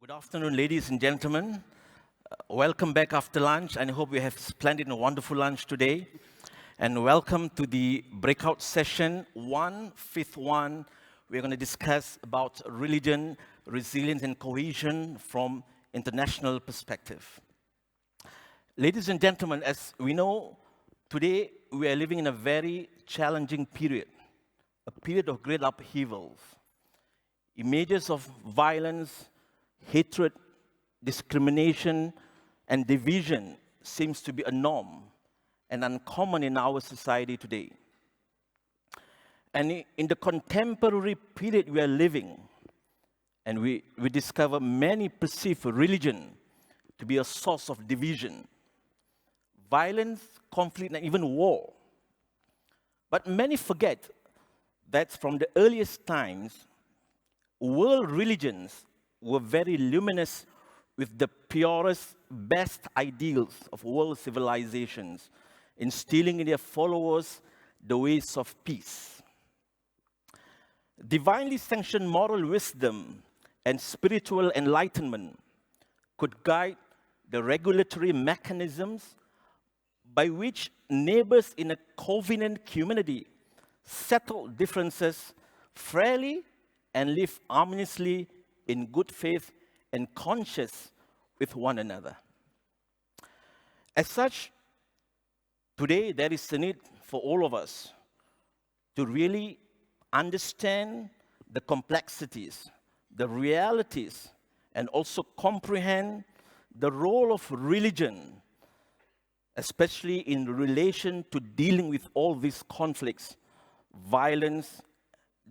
Good afternoon, ladies and gentlemen. Welcome back after lunch, and I hope you have splendid and wonderful lunch today. And welcome to the breakout session, fifth one. We're going to discuss about religion, resilience, and cohesion from international perspective. Ladies and gentlemen, as we know, today we are living in a very challenging period, a period of great upheavals. Images of violence, hatred, discrimination, and division seems to be a norm and uncommon in our society today. And in the contemporary period we are living, and we discover many perceive religion to be a source of division, violence, conflict, and even war. But many forget that from the earliest times, world religions were very luminous with the purest, best ideals of world civilizations, instilling in their followers the ways of peace. Divinely sanctioned moral wisdom and spiritual enlightenment could guide the regulatory mechanisms by which neighbors in a covenant community settle differences fairly and live harmoniously in good faith and conscious with one another. As such, today there is a need for all of us to really understand the complexities, the realities, and also comprehend the role of religion, especially in relation to dealing with all these conflicts, violence,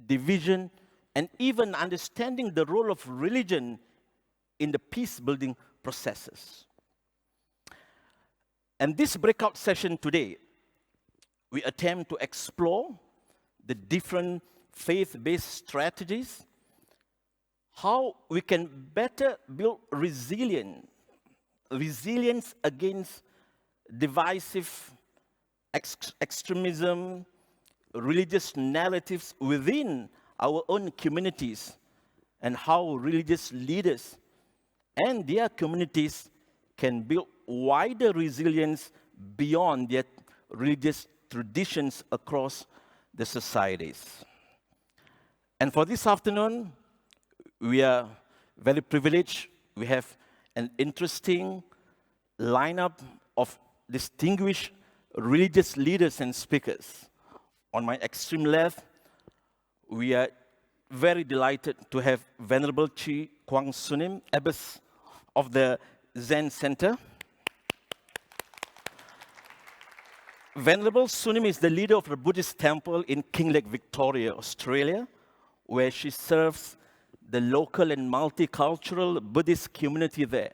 division, and even understanding the role of religion in the peace-building processes. And this breakout session today, we attempt to explore the different faith-based strategies, how we can better build resilience against divisive extremism, religious narratives within our own communities, and how religious leaders and their communities can build wider resilience beyond their religious traditions across the societies. And for this afternoon, we are very privileged. We have an interesting lineup of distinguished religious leaders and speakers. On my extreme left, we are very delighted to have Venerable Kwang Sunim, Abbess of the Zen Center. Venerable Sunim is the leader of the Buddhist temple in Kinglake, Victoria, Australia, where she serves the local and multicultural Buddhist community there.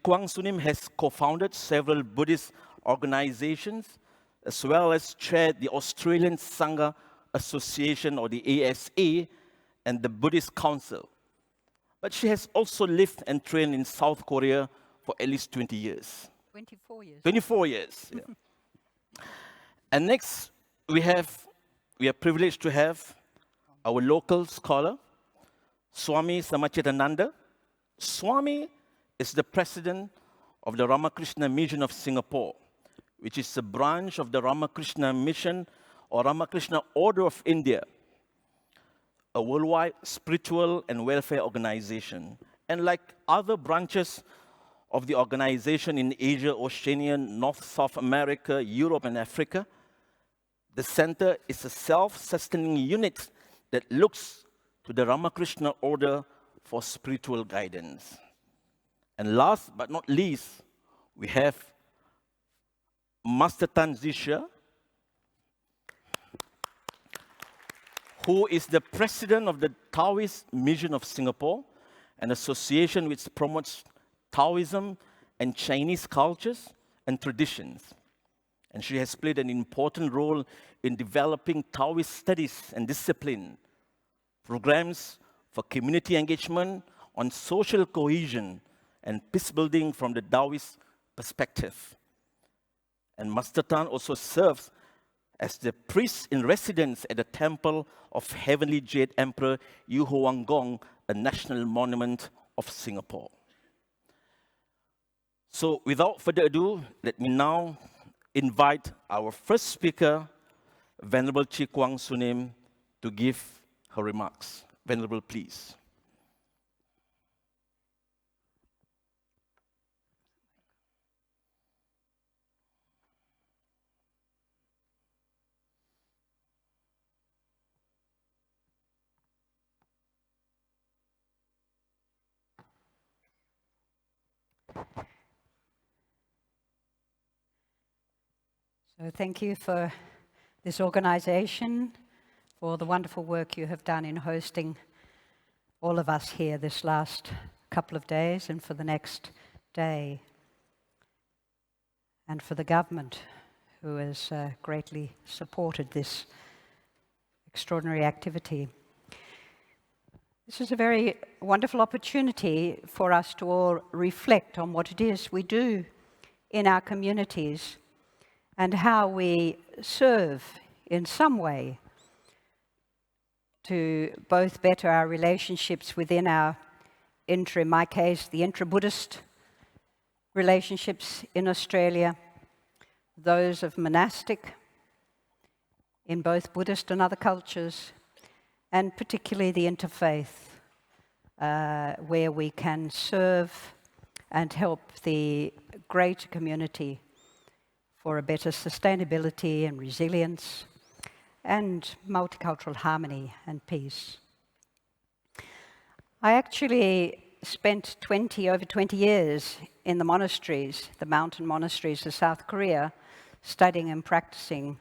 Kwang Sunim has co-founded several Buddhist organizations, as well as chaired the Australian Sangha Association, or the ASA, and the Buddhist Council. But she has also lived and trained in South Korea for at least 20 years. 24 years. 24 years, yeah. And next, we are privileged to have our local scholar, Swami Samachittananda. Swami is the president of the Ramakrishna Mission of Singapore, which is a branch of the Ramakrishna Mission or Ramakrishna Order of India, a worldwide spiritual and welfare organization. And like other branches of the organization in Asia, Oceania, North, South America, Europe, and Africa, the center is a self-sustaining unit that looks to the Ramakrishna Order for spiritual guidance. And last but not least, we have Master Tan Zhixia, who is the president of the Taoist Mission of Singapore, an association which promotes Taoism and Chinese cultures and traditions. And she has played an important role in developing Taoist studies and discipline, programs for community engagement on social cohesion and peace building from the Taoist perspective. And Master Tan also serves as the priest in residence at the Temple of Heavenly Jade Emperor Yu Huanggong, a national monument of Singapore. So without further ado, let me now invite our first speaker, Venerable Kwang Sunim, to give her remarks. Venerable, please. So thank you for this organization, for the wonderful work you have done in hosting all of us here this last couple of days and for the next day, and for the government who has greatly supported this extraordinary activity. This is a very wonderful opportunity for us to all reflect on what it is we do in our communities and how we serve in some way to both better our relationships within our in my case, the intra-Buddhist relationships in Australia, those of monastic in both Buddhist and other cultures, and particularly the interfaith, where we can serve and help the greater community for a better sustainability and resilience and multicultural harmony and peace. I actually spent over 20 years in the monasteries, the mountain monasteries of South Korea, studying and practicing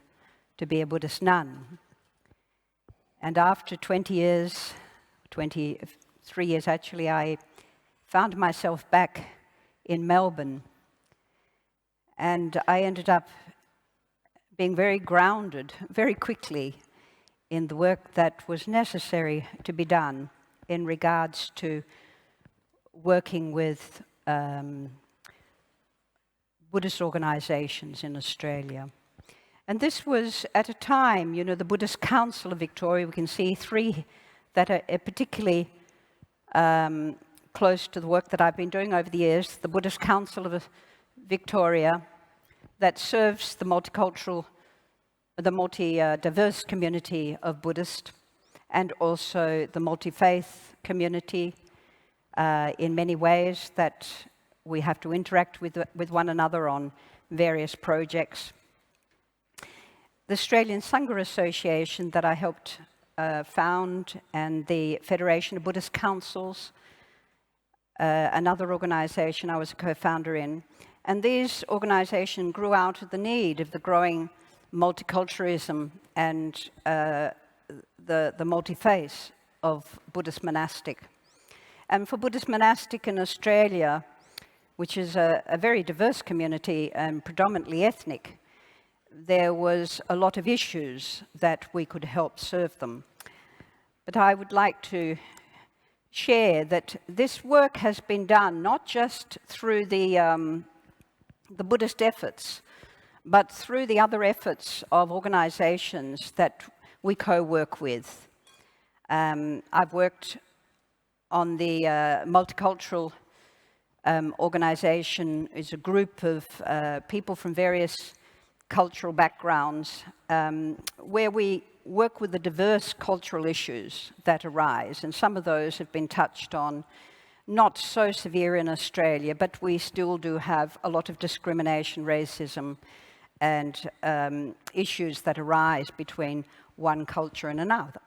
to be a Buddhist nun. And after 23 years actually, I found myself back in Melbourne. And I ended up being very grounded very quickly in the work that was necessary to be done in regards to working with Buddhist organizations in Australia. And this was at a time, you know, the Buddhist Council of Victoria, we can see three that are particularly close to the work that I've been doing over the years. The Buddhist Council of Victoria, that serves the multi-diverse community of Buddhist, and also the multi-faith community in many ways that we have to interact with one another on various projects. The Australian Sangha Association that I helped found, and the Federation of Buddhist Councils, another organization I was a co-founder in. And these organizations grew out of the need of the growing multiculturalism and the multi-faith of Buddhist monastic. And for Buddhist monastic in Australia, which is a very diverse community and predominantly ethnic, there was a lot of issues that we could help serve them. But I would like to share that this work has been done not just through the Buddhist efforts, but through the other efforts of organizations that we co-work with. I've worked on the multicultural organization. Is a group of people from various cultural backgrounds where we work with the diverse cultural issues that arise, and some of those have been touched on. Not so severe in Australia, but we still do have a lot of discrimination, racism, and issues that arise between one culture and another.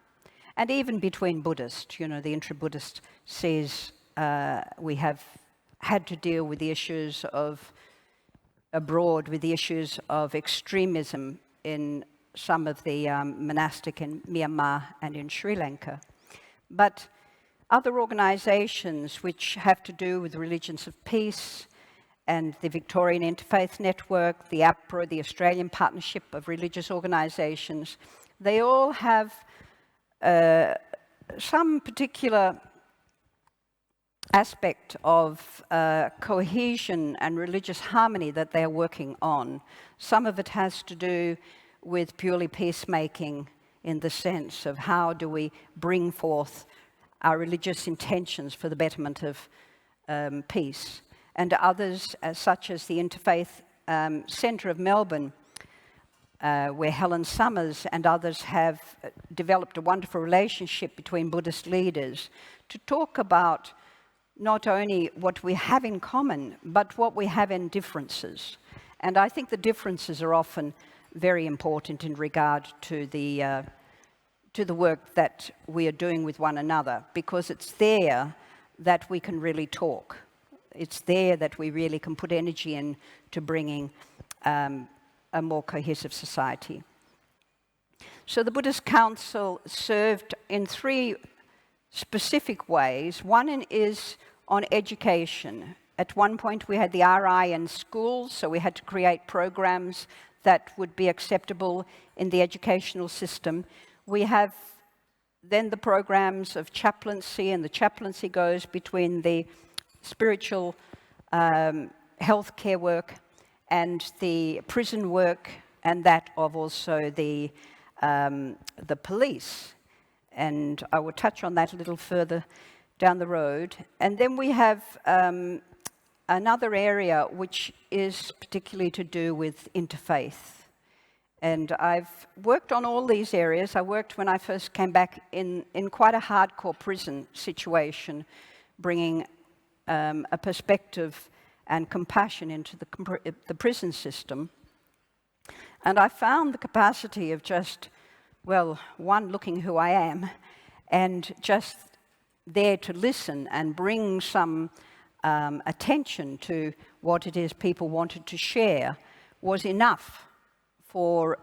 And even between Buddhists, you know, the intra-Buddhist says we have had to deal with the issues of abroad, with the issues of extremism in some of the monastic in Myanmar and in Sri Lanka. But other organizations which have to do with religions of peace and the Victorian Interfaith Network, the APRA, the Australian Partnership of Religious Organizations, they all have some particular aspect of cohesion and religious harmony that they're working on. Some of it has to do with purely peacemaking in the sense of how do we bring forth our religious intentions for the betterment of piece, and others, such as the Interfaith Centre of Melbourne, where Helen Summers and others have developed a wonderful relationship between Buddhist leaders to talk about not only what we have in common, but what we have in differences. And I think the differences are often very important in regard to the work that we are doing with one another, because it's there that we can really talk. It's there that we really can put energy into bringing a more cohesive society. So the Buddhist Council served in 3 specific ways. One is on education. At one point we had the RI in schools, so we had to create programs that would be acceptable in the educational system. We have then the programs of chaplaincy, and the chaplaincy goes between the spiritual healthcare work and the prison work, and that of also the police. And I will touch on that a little further down the road. And then we have another area which is particularly to do with interfaith. And I've worked on all these areas. I worked when I first came back in quite a hardcore prison situation, bringing a perspective and compassion into the prison system. And I found the capacity of just, well, one, looking who I am, and just there to listen and bring some attention to what it is people wanted to share was enough for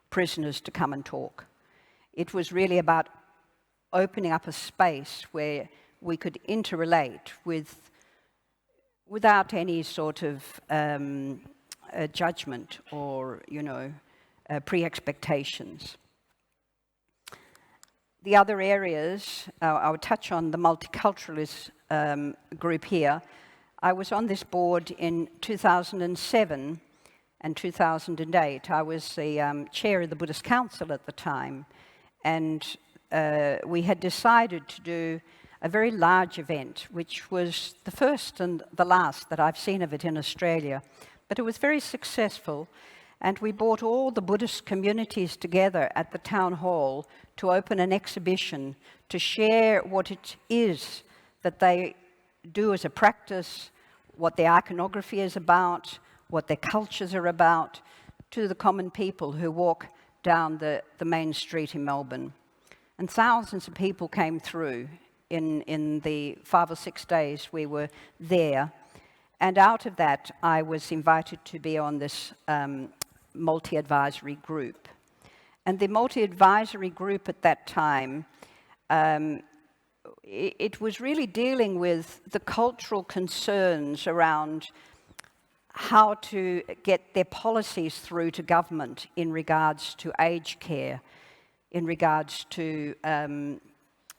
prisoners to come and talk. It was really about opening up a space where we could interrelate without any sort of judgment or, pre-expectations. The other areas, I would touch on the multiculturalist group here. I was on this board in 2007 and 2008. I was the chair of the Buddhist Council at the time, and we had decided to do a very large event, which was the first and the last that I've seen of it in Australia. But it was very successful, and we brought all the Buddhist communities together at the town hall to open an exhibition to share what it is that they do as a practice, what their iconography is about, what their cultures are about, to the common people who walk down the main street in Melbourne. And thousands of people came through in the 5 or 6 days we were there. And out of that, I was invited to be on this multi-advisory group. And the multi-advisory group at that time, it was really dealing with the cultural concerns around how to get their policies through to government in regards to aged care, in regards to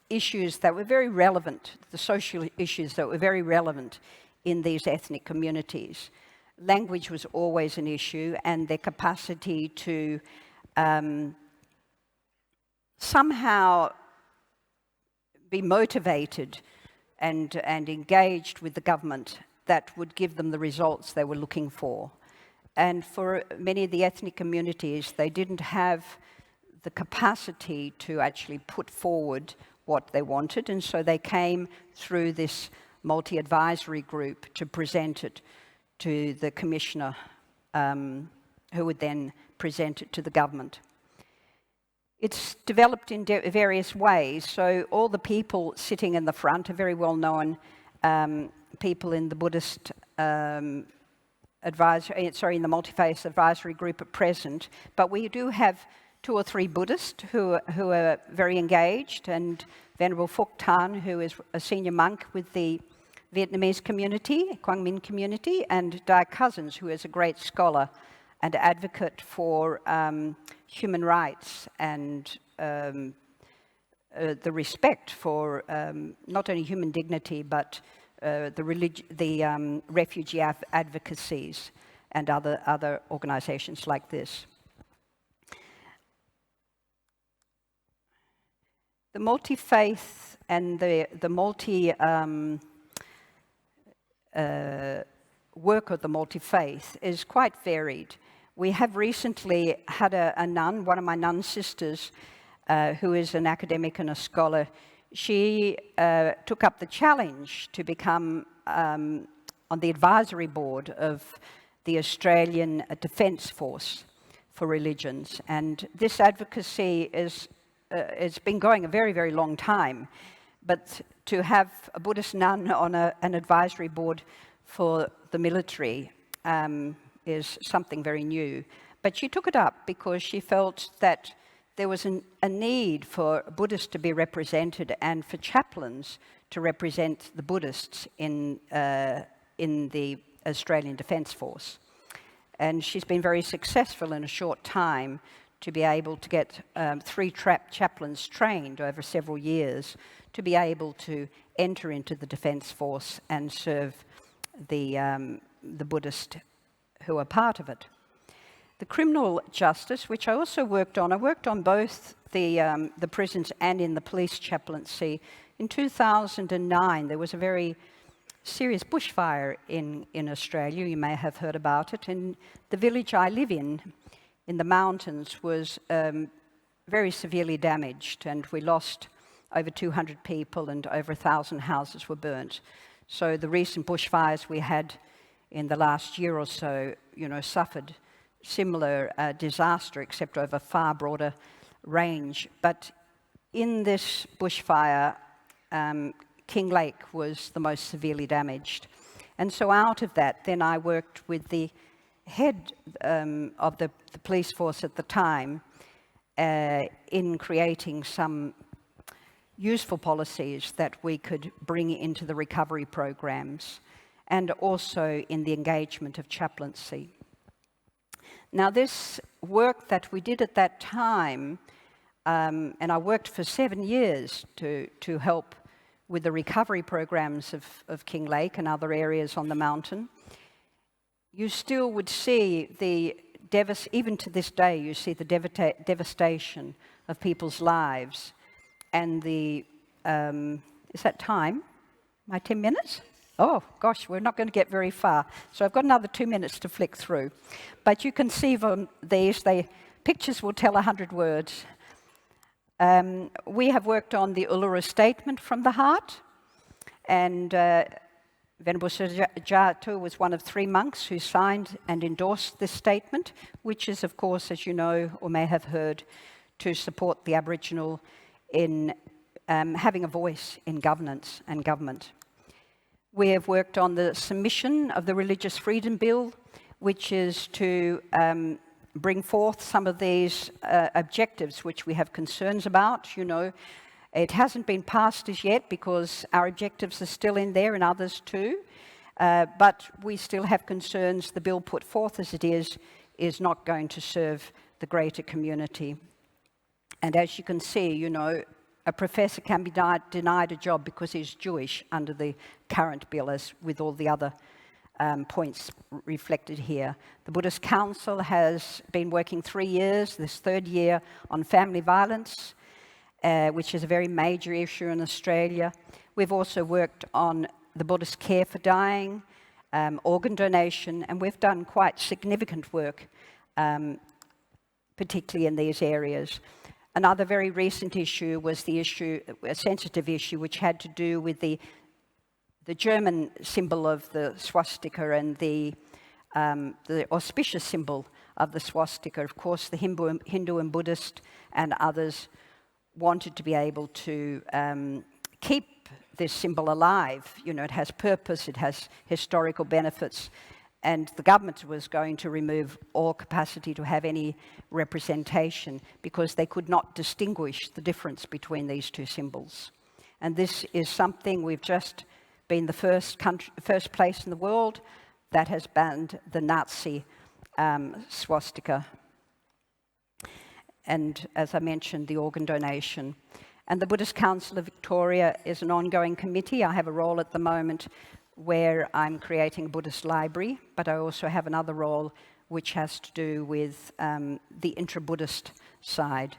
issues that were very relevant, the social issues that were very relevant in these ethnic communities. Language was always an issue, and their capacity to somehow be motivated and engaged with the government that would give them the results they were looking for. And for many of the ethnic communities, they didn't have the capacity to actually put forward what they wanted, and so they came through this multi-advisory group to present it to the commissioner, who would then present it to the government. It's developed in various ways. So all the people sitting in the front are very well-known people in the Buddhist in the multi-faith advisory group at present. But we do have 2 or 3 Buddhists who are very engaged, and Venerable Phuc Tan, who is a senior monk with the Vietnamese community, Quang Minh community, and Dai Cousins, who is a great scholar and advocate for human rights and the respect for not only human dignity, but the refugee advocacies and other organizations like this. The multi-faith and the work of the multi-faith is quite varied. We have recently had a nun, one of my nun sisters, who is an academic and a scholar. She took up the challenge to become on the advisory board of the Australian Defence Force for Religions. And this advocacy it's been going a very, very long time. But to have a Buddhist nun on an advisory board for the military is something very new. But she took it up because she felt that there was a need for Buddhists to be represented and for chaplains to represent the Buddhists in the Australian Defence Force. And she's been very successful in a short time to be able to get 3 chaplains trained over several years to be able to enter into the Defence Force and serve the Buddhists who are part of it. The criminal justice, which I also worked on both the prisons and in the police chaplaincy. In 2009, there was a very serious bushfire in Australia. You may have heard about it. And the village I live in the mountains, was very severely damaged, and we lost over 200 people and over 1,000 houses were burnt. So the recent bushfires we had in the last year or so, suffered similar disaster, except over far broader range. But in this bushfire, King Lake was the most severely damaged. And so out of that, then I worked with the head of the police force at the time in creating some useful policies that we could bring into the recovery programs, and also in the engagement of chaplaincy. Now, this work that we did at that time, and I worked for 7 years to help with the recovery programs of King Lake and other areas on the mountain, you still would see even to this day, you see the devastation of people's lives. And is that time? My 10 minutes? Oh, gosh, we're not going to get very far. So I've got another 2 minutes to flick through. But you can see from these, pictures will tell 100 words. We have worked on the Uluru Statement from the Heart, and Venerable Sujato was one of 3 monks who signed and endorsed this statement, which is, of course, as you know or may have heard, to support the Aboriginal in having a voice in governance and government. We have worked on the submission of the Religious Freedom Bill, which is to bring forth some of these objectives which we have concerns about. It hasn't been passed as yet because our objectives are still in there and others too, but we still have concerns. The bill put forth as it is not going to serve the greater community. And as you can see, a professor can be denied a job because he's Jewish under the current bill, as with all the other points reflected here. The Buddhist Council has been working 3 years, this 3rd year, on family violence, which is a very major issue in Australia. We've also worked on the Buddhist care for dying, organ donation, and we've done quite significant work, particularly in these areas. Another very recent issue was a sensitive issue, which had to do with the German symbol of the swastika and the auspicious symbol of the swastika. Of course, the Hindu and Buddhist and others wanted to be able to keep this symbol alive. It has purpose, it has historical benefits, and the government was going to remove all capacity to have any representation because they could not distinguish the difference between these 2 symbols. And this is something we've just been the first place in the world that has banned the Nazi swastika. And as I mentioned, the organ donation. And the Buddhist Council of Victoria is an ongoing committee. I have a role at the moment where I'm creating a Buddhist library, but I also have another role which has to do with the intra-Buddhist side.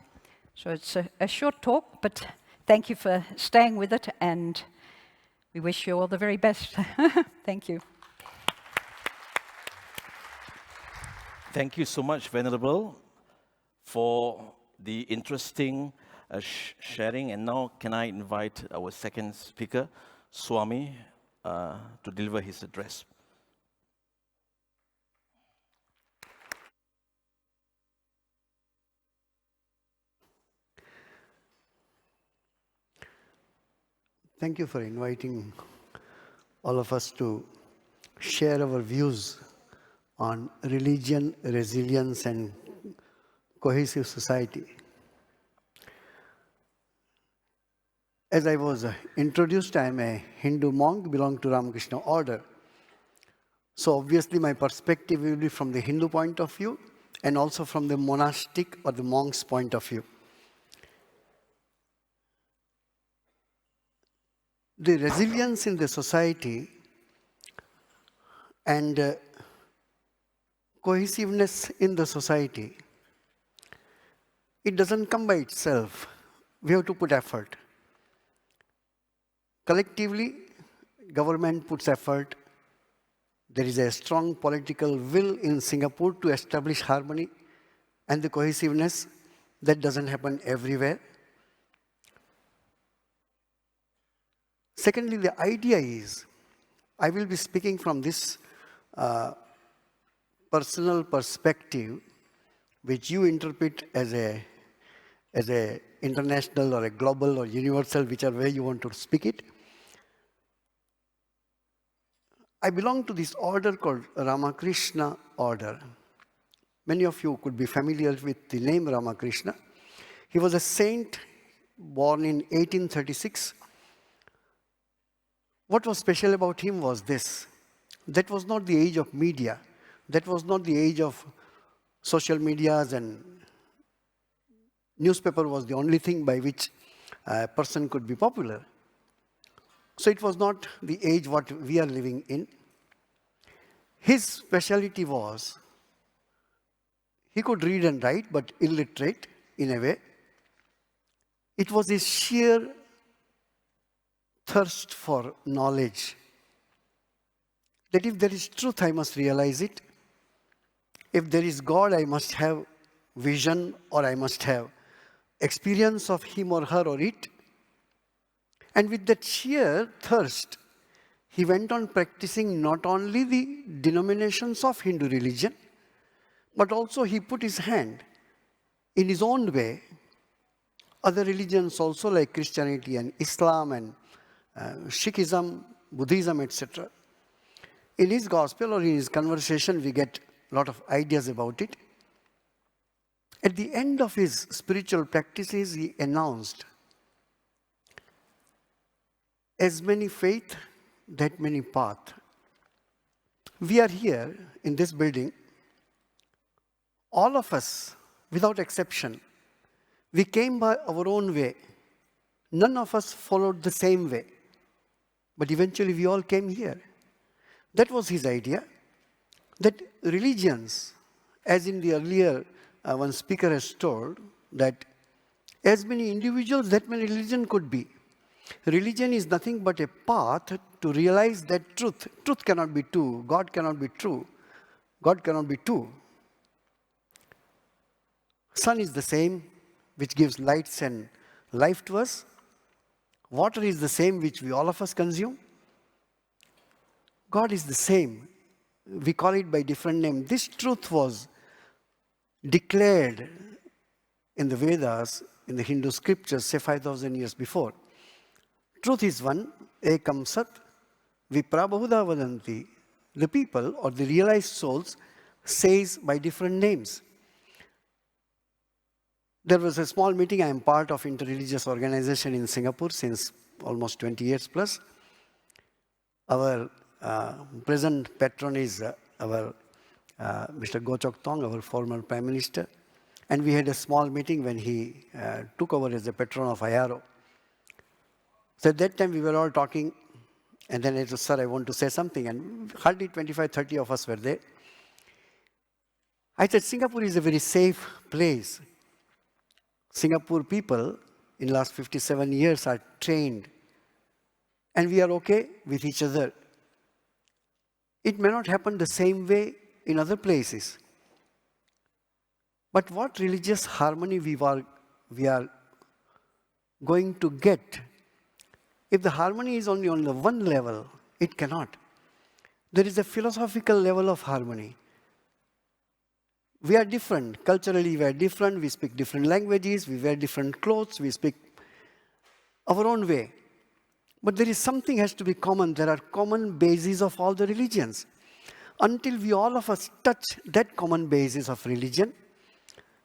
So it's a short talk, but thank you for staying with it, and we wish you all the very best. Thank you. Thank you so much, Venerable, for the interesting sharing. And now can I invite our second speaker, Swami, to deliver his address. Thank you for inviting all of us to share our views on religion, resilience, and cohesive society. As I was introduced, I am a Hindu monk, belong to Ramakrishna order. So obviously my perspective will be from the Hindu point of view and also from the monastic or the monk's point of view. The resilience in the society and cohesiveness in the society, it doesn't come by itself. We have to put effort. Collectively, government puts effort. There is a strong political will in Singapore to establish harmony and the cohesiveness. That doesn't happen everywhere. Secondly, the idea is, I will be speaking from this personal perspective, which you interpret as a international or a global or universal, whichever way you want to speak it. I belong to this order called Ramakrishna order. Many of you could be familiar with the name Ramakrishna. He was a saint born in 1836. What was special about him was this. That was not the age of media. That was not the age of social medias, and newspaper was the only thing by which a person could be popular. So it was not the age what we are living in. His speciality was, he could read and write, but illiterate in a way. It was his sheer thirst for knowledge. That if there is truth, I must realize it. If there is God, I must have vision, or I must have experience of him or her or it. And with that sheer thirst, he went on practicing not only the denominations of Hindu religion, but also he put his hand in his own way. Other religions also, like Christianity and Islam and Sikhism, Buddhism, etc. In his gospel or in his conversation, we get a lot of ideas about it. At the end of his spiritual practices, he announced, as many faith, that many path. We are here in this building, all of us, without exception. We came by our own way. None of us followed the same way. But eventually we all came here. That was his idea, that religions, as in the earlier one speaker has told, that as many individuals, that many religion could be. Religion is nothing but a path to realize that truth. Truth cannot be two. God cannot be true. God cannot be two. Sun is the same, which gives lights and life to us. Water is the same, which we all of us consume. God is the same. We call it by different name. This truth was declared in the Vedas, in the Hindu scriptures, say 5,000 years before. Truth is one, ekam sat, vipra bahuda vadanti. The people or the realized souls says by different names. There was a small meeting. I am part of interreligious organization in Singapore since almost 20 years plus. Our present patron is our Mr. Goh Chok Tong, our former Prime Minister. And we had a small meeting when he took over as the patron of IRO. So at that time we were all talking, and then I said, sir, I want to say something. And hardly 25, 30 of us were there. I said, Singapore is a very safe place. Singapore people in last 57 years are trained. And we are okay with each other. It may not happen the same way in other places. But what religious harmony we are going to get, if the harmony is only on the one level, it cannot. There is a philosophical level of harmony. We are different. Culturally, we are different. We speak different languages. We wear different clothes. We speak our own way. But there is something has to be common. There are common bases of all the religions. Until we all of us touch that common basis of religion,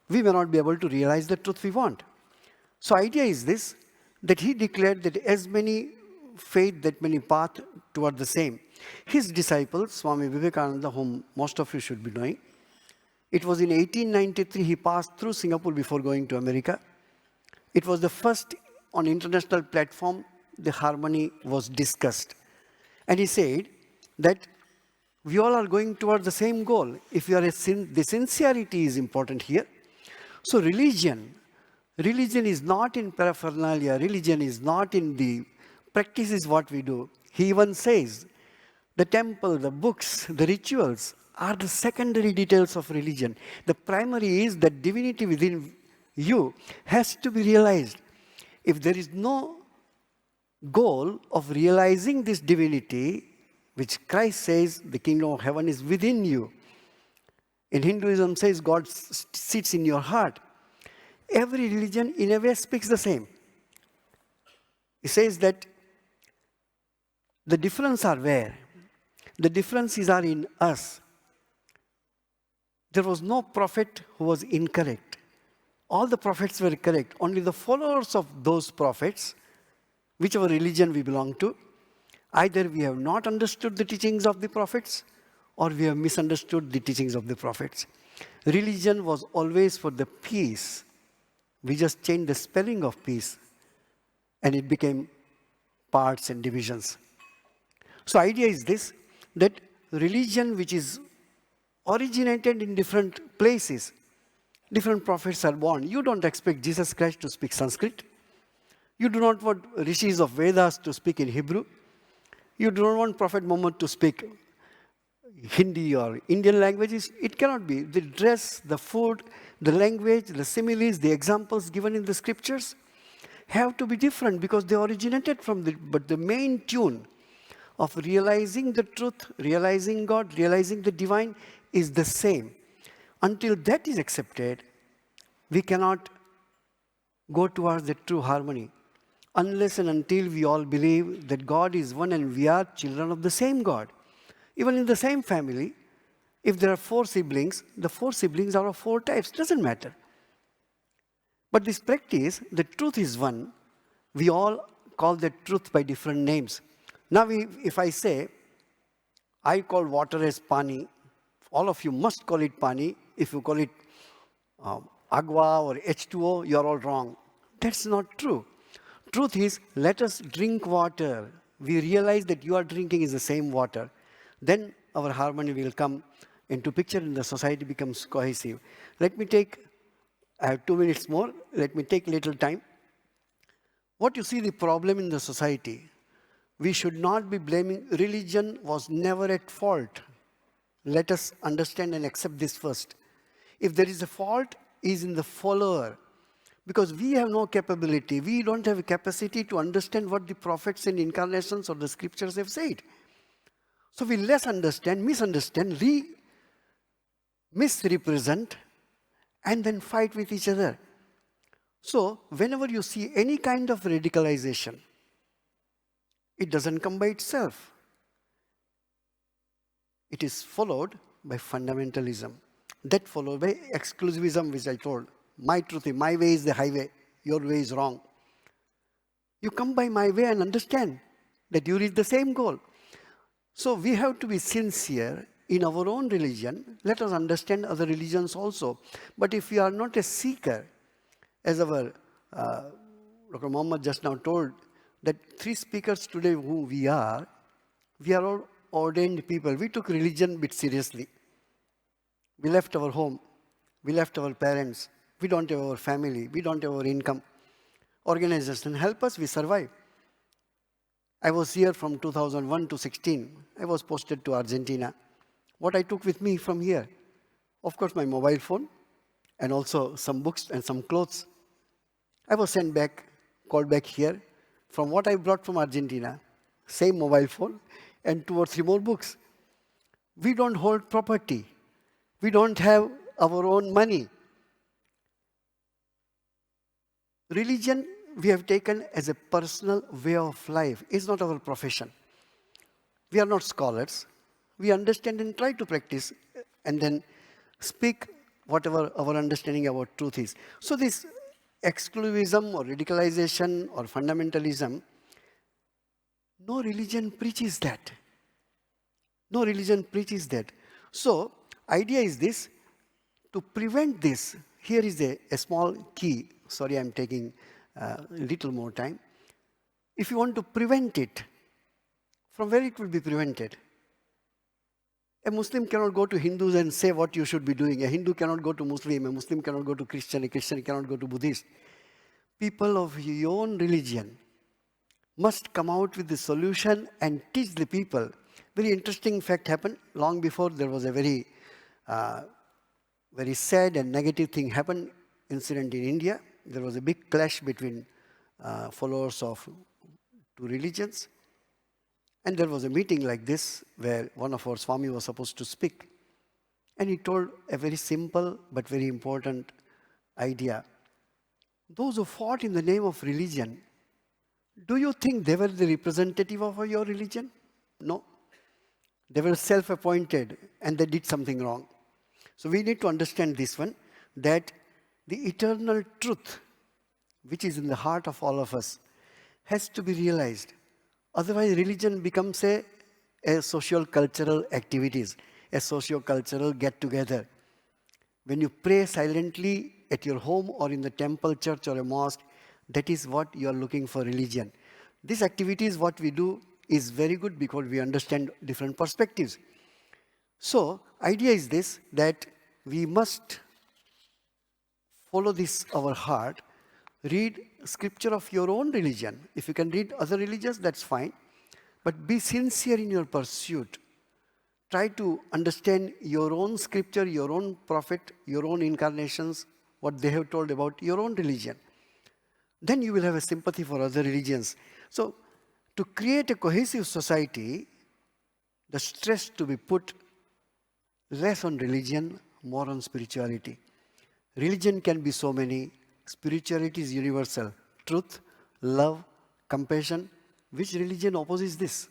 we may not be able to realize the truth we want. So idea is this, that he declared that as many faith, that many path toward the same. His disciple, Swami Vivekananda, whom most of you should be knowing, it was in 1893 he passed through Singapore before going to America. It was the first on international platform the harmony was discussed. And he said that we all are going toward the same goal. If you are the sincerity is important here. So religion is not in paraphernalia. Religion is not in the practice is what we do. He even says the temple, the books, the rituals are the secondary details of religion. The primary is that divinity within you has to be realized. If there is no goal of realizing this divinity, which Christ says the kingdom of heaven is within you. In Hinduism says God sits in your heart. Every religion in a way speaks the same. It says that the differences are where? The differences are in us. There was no prophet who was incorrect. All the prophets were correct. Only the followers of those prophets, whichever religion we belong to, either we have not understood the teachings of the prophets or we have misunderstood the teachings of the prophets. Religion was always for the peace. We just changed the spelling of peace and it became parts and divisions. So idea is this, that religion which is originated in different places, different prophets are born. You don't expect Jesus Christ to speak Sanskrit. You do not want rishis of Vedas to speak in Hebrew. You do not want Prophet Muhammad to speak Hindi or Indian languages. It cannot be. The dress, the food, the language, the similes, the examples given in the scriptures have to be different because they originated from but the main tune of realizing the truth, realizing God, realizing the divine is the same. Until that is accepted, we cannot go towards the true harmony. Unless and until we all believe that God is one and we are children of the same God. Even in the same family, if there are 4 siblings, the 4 siblings are of 4 types, doesn't matter. But this practice, the truth is one, we all call the truth by different names. Now if I say, I call water as pani, all of you must call it pani. If you call it agua or H2O, you're all wrong. That's not true. Truth is, let us drink water. We realize that you are drinking is the same water. Then our harmony will come into picture and the society becomes cohesive. Let me take, I have 2 minutes more. Let me take little time. What you see the problem in the society, we should not be blaming, religion was never at fault. Let us understand and accept this first. If there is a fault, it is in the follower. Because we have no capability. We don't have a capacity to understand what the prophets and incarnations or the scriptures have said. So we less understand, misunderstand, misrepresent, and then fight with each other. So whenever you see any kind of radicalization, it doesn't come by itself. It is followed by fundamentalism. That followed by exclusivism, which I told. My truth, my way is the highway, your way is wrong. You come by my way and understand that you reach the same goal. So we have to be sincere in our own religion. Let us understand other religions also. But if we are not a seeker, as our Dr. Muhammad just now told, that 3 speakers today who we are all ordained people. We took religion a bit seriously. We left our home. We left our parents. We don't have our family. We don't have our income. Organization help us, we survive. I was here from 2001 to 16. I was posted to Argentina. What I took with me from here? Of course, my mobile phone and also some books and some clothes. I was sent back, called back here from what I brought from Argentina, same mobile phone and 2 or 3 more books. We don't hold property. We don't have our own money. Religion we have taken as a personal way of life. It's not our profession. We are not scholars. We understand and try to practice and then speak whatever our understanding about truth is. So this exclusivism or radicalization or fundamentalism, no religion preaches that. No religion preaches that. So idea is this, to prevent this, here is a small key. Sorry, I'm taking a little more time. If you want to prevent it, from where it will be prevented? A Muslim cannot go to Hindus and say what you should be doing. A Hindu cannot go to Muslim. A Muslim cannot go to Christian. A Christian cannot go to Buddhist. People of your own religion must come out with the solution and teach the people. Very interesting fact happened. Long before, there was a very sad and negative thing happened, incident in India. There was a big clash between followers of 2 religions. And there was a meeting like this where one of our Swami was supposed to speak. And he told a very simple but very important idea. Those who fought in the name of religion, do you think they were the representative of your religion? No. They were self-appointed and they did something wrong. So we need to understand this one, that the eternal truth, which is in the heart of all of us, has to be realized. Otherwise, religion becomes a socio-cultural activities, a socio-cultural get-together. When you pray silently at your home or in the temple, church or a mosque, that is what you are looking for religion. These activities, what we do, is very good because we understand different perspectives. So, idea is this, that we must follow this, our heart, read scripture of your own religion. If you can read other religions, that's fine. But be sincere in your pursuit. Try to understand your own scripture, your own prophet, your own incarnations, what they have told about your own religion. Then you will have a sympathy for other religions. So, to create a cohesive society, the stress to be put less on religion, more on spirituality. Religion can be so many. Spirituality is universal. Truth, love, compassion. Which religion opposes this?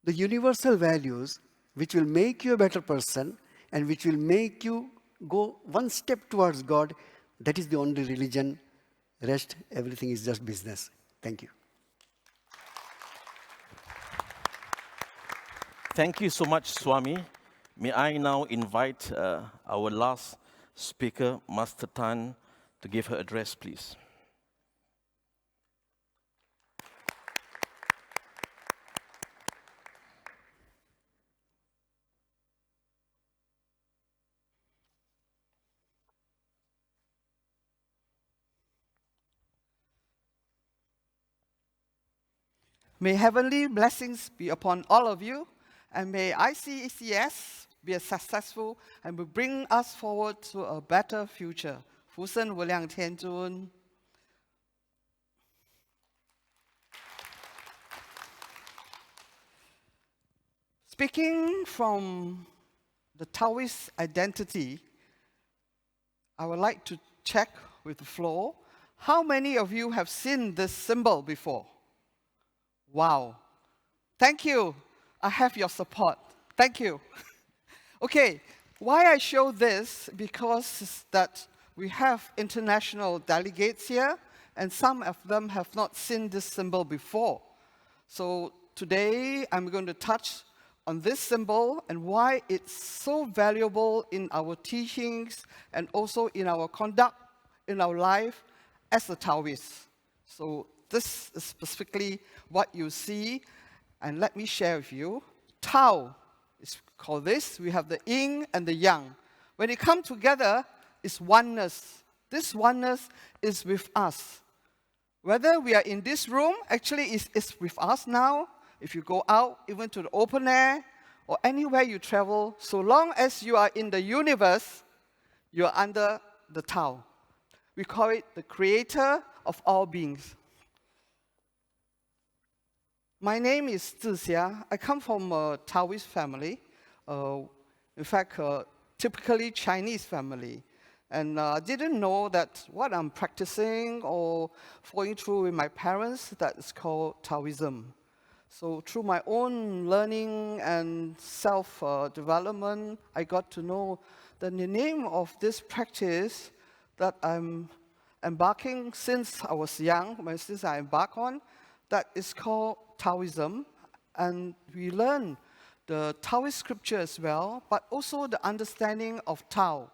The universal values which will make you a better person and which will make you go one step towards God, that is the only religion. Rest, everything is just business. Thank you. Thank you so much, Swami. May I now invite our last speaker, Master Tan, to give her address, please. May heavenly blessings be upon all of you, and may ICECS be successful and will bring us forward to a better future. 福生无量天尊. Speaking from the Taoist identity, I would like to check with the floor. How many of you have seen this symbol before? Wow. Thank you. I have your support. Thank you. Okay, why I show this? Because that we have international delegates here, and some of them have not seen this symbol before. So today, I'm going to touch on this symbol and why it's so valuable in our teachings and also in our conduct, in our life as a Taoist. So this is specifically what you see, and let me share with you. Tao is called this. We have the yin and the yang. When it comes together, it's oneness. This oneness is with us. Whether we are in this room, actually it's with us now. If you go out, even to the open air, or anywhere you travel, so long as you are in the universe, you're under the Tao. We call it the creator of all beings. My name is Zhixia. I come from a Taoist family. In fact, typically Chinese family. And I didn't know that what I'm practicing or following through with my parents, that is called Taoism. So through my own learning and self-development, I got to know that the name of this practice that I'm embarking since I was young, since I embarked on, that is called Taoism. And we learn the Taoist scripture as well, but also the understanding of Tao.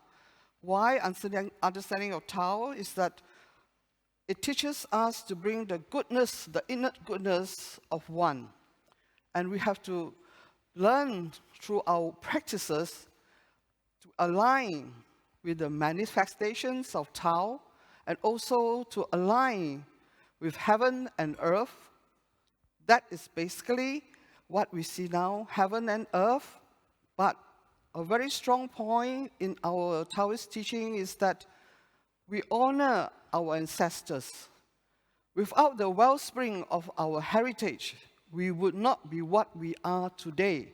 Why understanding of Tao is that it teaches us to bring the goodness, the inner goodness of one. And we have to learn through our practices to align with the manifestations of Tao and also to align with heaven and earth. That is basically what we see now, heaven and earth. But a very strong point in our Taoist teaching is that we honor our ancestors. Without the wellspring of our heritage, we would not be what we are today.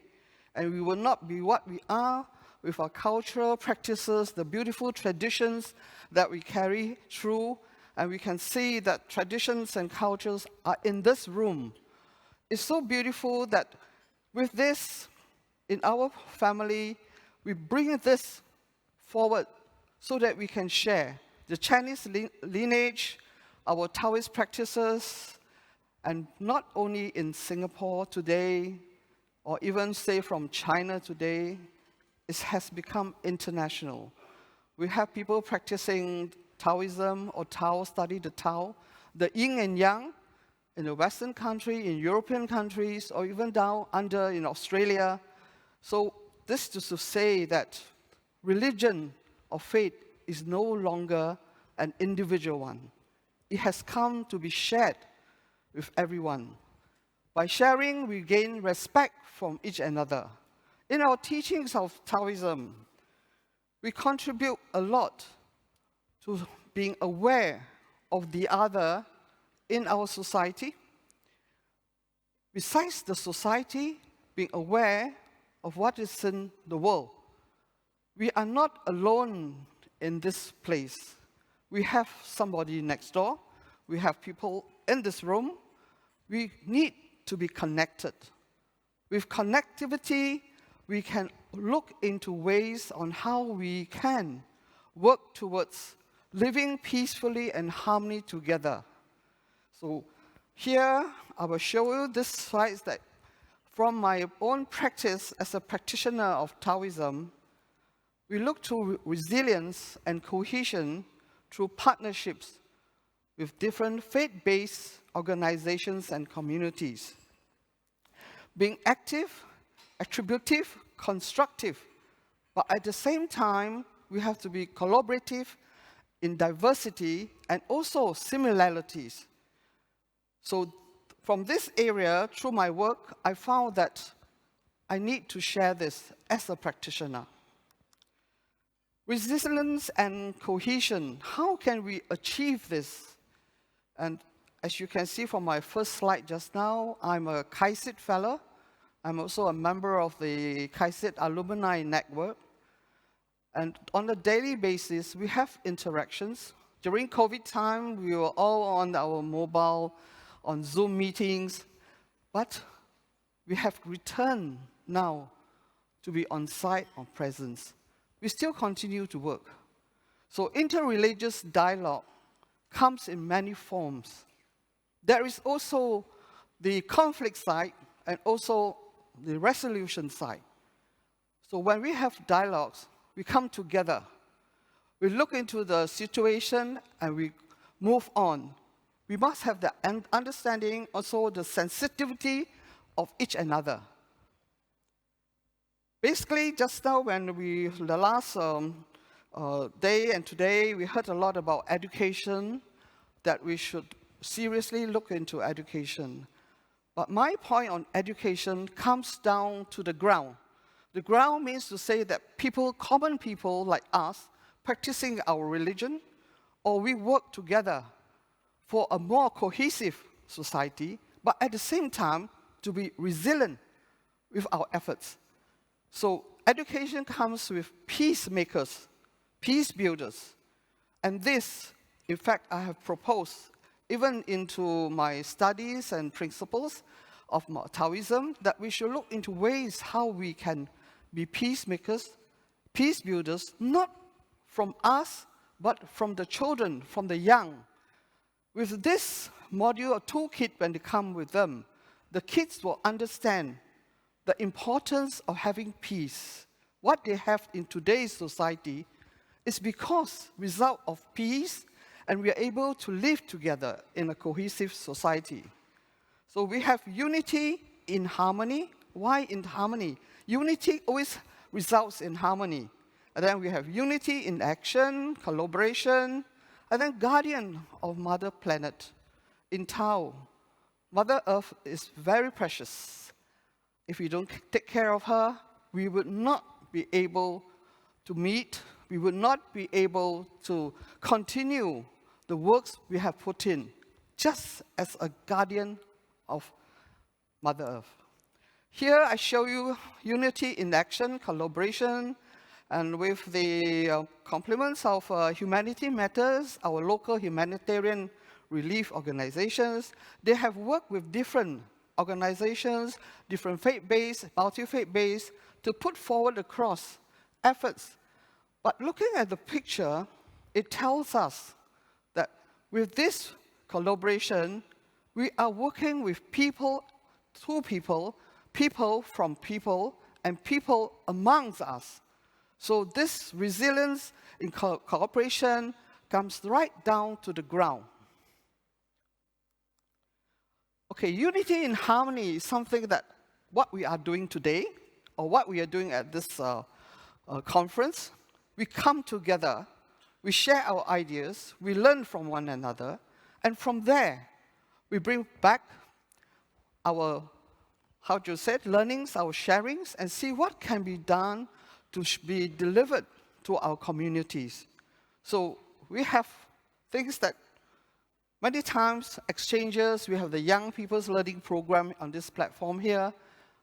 And we would not be what we are with our cultural practices, the beautiful traditions that we carry through. And we can see that traditions and cultures are in this room. It's so beautiful that with this, in our family, we bring this forward so that we can share the Chinese lineage, our Taoist practices, and not only in Singapore today, or even say from China today, it has become international. We have people practicing Taoism or Tao, study the Tao, the yin and yang in the Western country, in European countries, or even down under in Australia. So this is to say that religion or faith is no longer an individual one. It has come to be shared with everyone. By sharing, we gain respect from each another. In our teachings of Taoism, we contribute a lot to being aware of the other in our society. Besides the society, being aware of what is in the world. We are not alone in this place. We have somebody next door. We have people in this room. We need to be connected. With connectivity, we can look into ways on how we can work towards living peacefully and harmony together. So here, I will show you this slide that from my own practice as a practitioner of Taoism, we look to resilience and cohesion through partnerships with different faith-based organizations and communities. Being active, attributive, constructive, but at the same time, we have to be collaborative in diversity and also similarities. So from this area, through my work, I found that I need to share this as a practitioner. Resilience and cohesion, how can we achieve this? And as you can see from my first slide just now, I'm a KAISIT fellow. I'm also a member of the KAISIT Alumni Network. And on a daily basis, we have interactions. During COVID time, we were all on our mobile, on Zoom meetings, but we have returned now to be on site or presence. We still continue to work. So interreligious dialogue comes in many forms. There is also the conflict side and also the resolution side. So when we have dialogues, we come together. We look into the situation and we move on. We must have the understanding, also the sensitivity of each another. Basically, just now when the last day and today, we heard a lot about education, that we should seriously look into education. But my point on education comes down to the ground. The ground means to say that people, common people like us, practicing our religion, or we work together for a more cohesive society, but at the same time to be resilient with our efforts. So education comes with peacemakers, peace builders. And this, in fact, I have proposed even into my studies and principles of Taoism, that we should look into ways how we can be peacemakers, peace builders, not from us, but from the children, from the young. With this module or toolkit, when they come with them, the kids will understand the importance of having peace. What they have in today's society is because result of peace, and we are able to live together in a cohesive society. So we have unity in harmony. Why in harmony? Unity always results in harmony. And then we have unity in action, collaboration, and then guardian of Mother Planet. In Tao, Mother Earth is very precious. If we don't take care of her, we would not be able to meet, we would not be able to continue the works we have put in, just as a guardian of Mother Earth. Here I show you unity in action, collaboration, and with the compliments of Humanity Matters, our local humanitarian relief organizations. They have worked with different organizations, different faith-based, multi-faith-based, to put forward across efforts. But looking at the picture, it tells us that with this collaboration, we are working with people, to people, people from people, and people amongst us. So this resilience in cooperation comes right down to the ground. Okay, unity in harmony is something that what we are doing today, or what we are doing at this conference. We come together, we share our ideas, we learn from one another, and from there, we bring back our, learnings, our sharings, and see what can be done to be delivered to our communities. So we have things that many times, exchanges, we have the Young People's Learning Program on this platform here,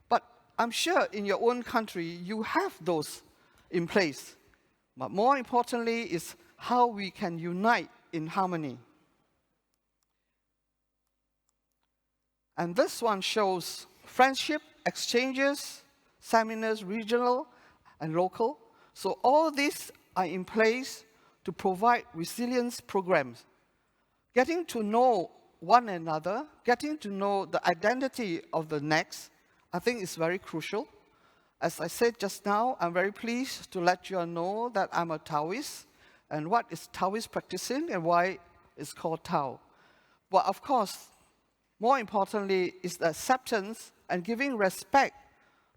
but I'm sure in your own country, you have those in place. But more importantly is how we can unite in harmony. And this one shows friendship, exchanges, seminars, regional and local. So all these are in place to provide resilience programs. Getting to know one another, getting to know the identity of the next, I think is very crucial. As I said just now, I'm very pleased to let you all know that I'm a Taoist, and what is Taoist practicing and why it's called Tao. But of course, more importantly, is the acceptance and giving respect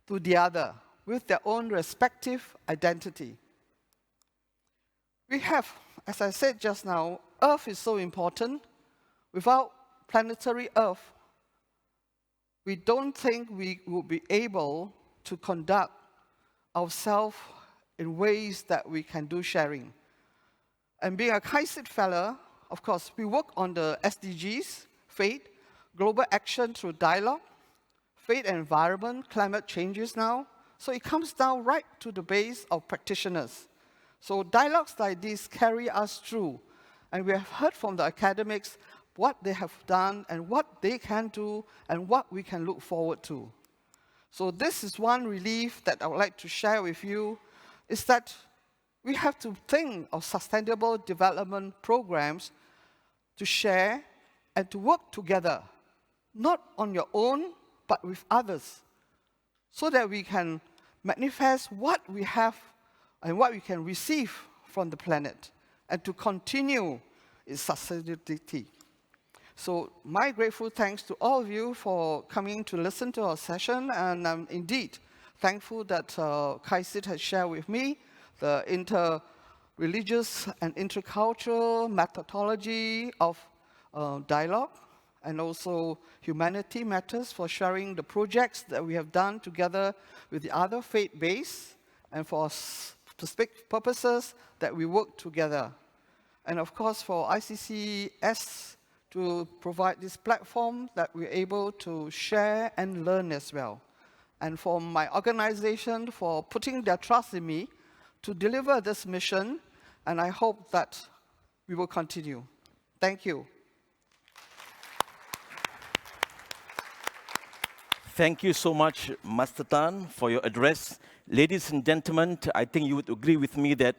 to the other with their own respective identity. We have, as I said just now, Earth is so important. Without planetary Earth, we don't think we will be able to conduct ourselves in ways that we can do sharing. And being a Kaisit fellow, of course, we work on the SDGs, faith, global action through dialogue, faith and environment, climate changes now. So it comes down right to the base of practitioners. So dialogues like this carry us through. And we have heard from the academics what they have done and what they can do and what we can look forward to. So this is one relief that I would like to share with you, is that we have to think of sustainable development programs to share and to work together, not on your own, but with others, so that we can manifest what we have and what we can receive from the planet, and to continue its sustainability. So my grateful thanks to all of you for coming to listen to our session, and I'm indeed thankful that Kaisit has shared with me the inter-religious and intercultural methodology of dialogue, and also Humanity Matters for sharing the projects that we have done together with the other faith-based, and for us to speak purposes, that we work together. And of course, for ICCS to provide this platform that we're able to share and learn as well. And for my organization for putting their trust in me to deliver this mission, and I hope that we will continue. Thank you. Thank you so much, Master Tan, for your address. Ladies and gentlemen, I think you would agree with me that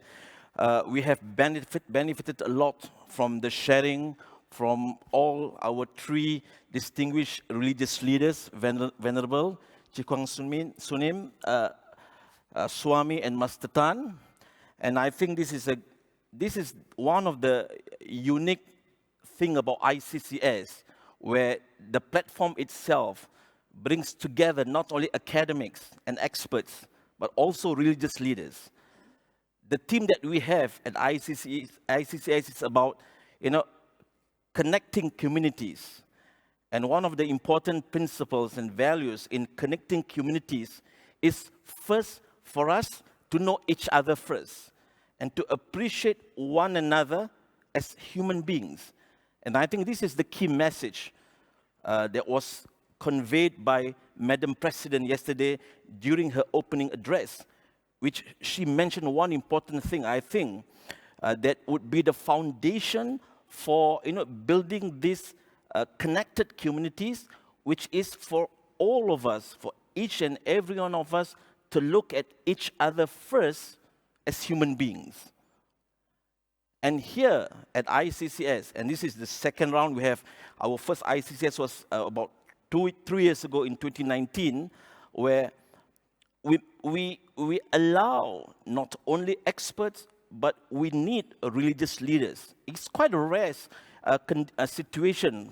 we have benefited a lot from the sharing from all our three distinguished religious leaders, Venerable, Kwang, Sunim, Swami, and Master Tan. And I think this is one of the unique thing about ICCS, where the platform itself brings together not only academics and experts, but also religious leaders. The theme that we have at ICCS is about, connecting communities. And one of the important principles and values in connecting communities is first for us to know each other first and to appreciate one another as human beings. And I think this is the key message that was conveyed by Madam President yesterday during her opening address, which she mentioned one important thing, I think, that would be the foundation for building these connected communities, which is for all of us, for each and every one of us to look at each other first as human beings. And here at ICCS, and this is the second round, we have our first ICCS was about 3 years ago in 2019, where we allow not only experts, but we need religious leaders. It's quite a rare situation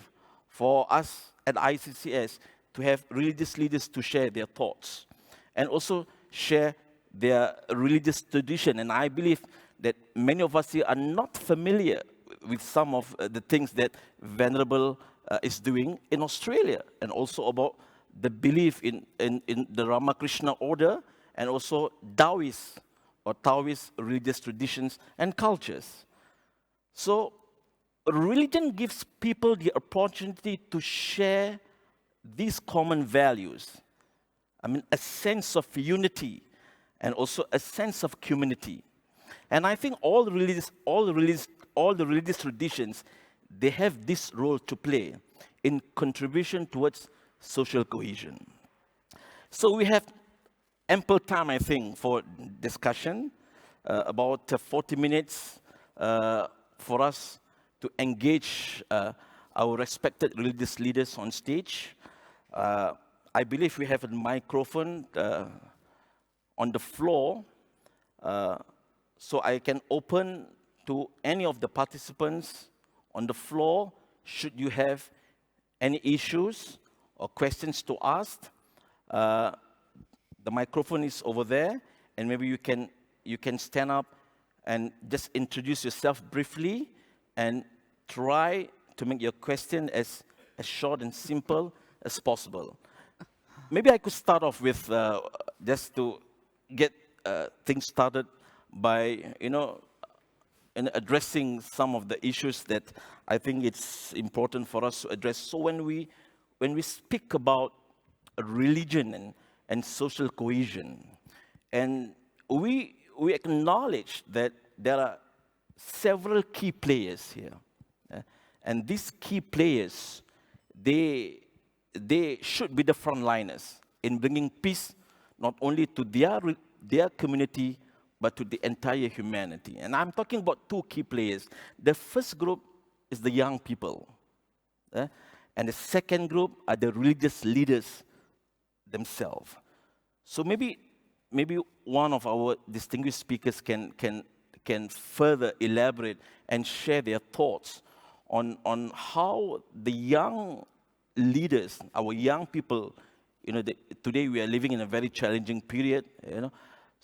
for us at ICCS to have religious leaders to share their thoughts and also share their religious tradition. And I believe that many of us here are not familiar with some of the things that Venerable is doing in Australia, and also about the belief in the Ramakrishna order, and also Taoist or Taoist religious traditions and cultures. So religion gives people the opportunity to share these common values. I mean, a sense of unity and also a sense of community. And I think all the religious traditions, they have this role to play in contribution towards social cohesion. So we have ample time, I think, for discussion, about 40 minutes for us to engage our respected religious leaders on stage. I believe we have a microphone on the floor, so I can open to any of the participants on the floor should you have any issues or questions to ask. The microphone is over there, and maybe you can stand up and just introduce yourself briefly and try to make your question as short and simple as possible. Maybe I could start off with just to get things started by addressing some of the issues that I think it's important for us to address. So when we speak about religion and social cohesion, and we acknowledge that there are several key players here, and these key players, they should be the frontliners in bringing peace not only to their community, but to the entire humanity. And I'm talking about two key players. The first group is the young people, and the second group are the religious leaders themselves. So maybe one of our distinguished speakers can further elaborate and share their thoughts on how the young leaders, our young people, today we are living in a very challenging period,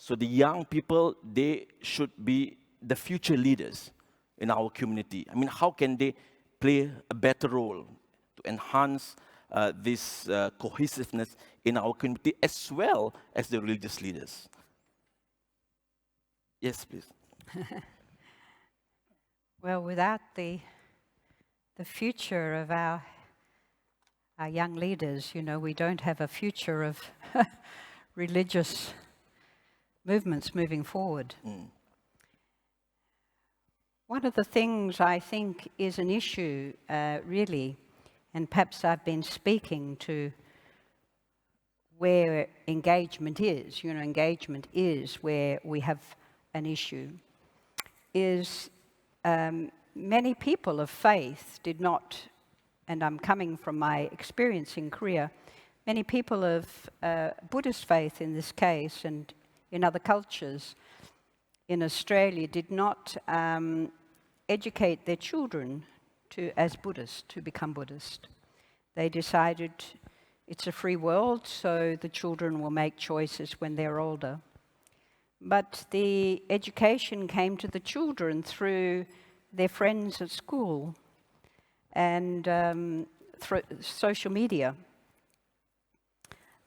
So the young people, they should be the future leaders in our community. I mean, how can they play a better role to enhance this cohesiveness in our community as well as the religious leaders? Yes, please. Well, without the future of our young leaders, you know, we don't have a future of religious movements moving forward. One of the things I think is an issue, really, and perhaps I've been speaking to where engagement is, you know, engagement is where we have an issue, is many people of faith did not, and I'm coming from my experience in Korea, many people of Buddhist faith in this case and in other cultures in Australia did not educate their children as Buddhists, to become Buddhist. They decided it's a free world, so the children will make choices when they're older. But the education came to the children through their friends at school and through social media.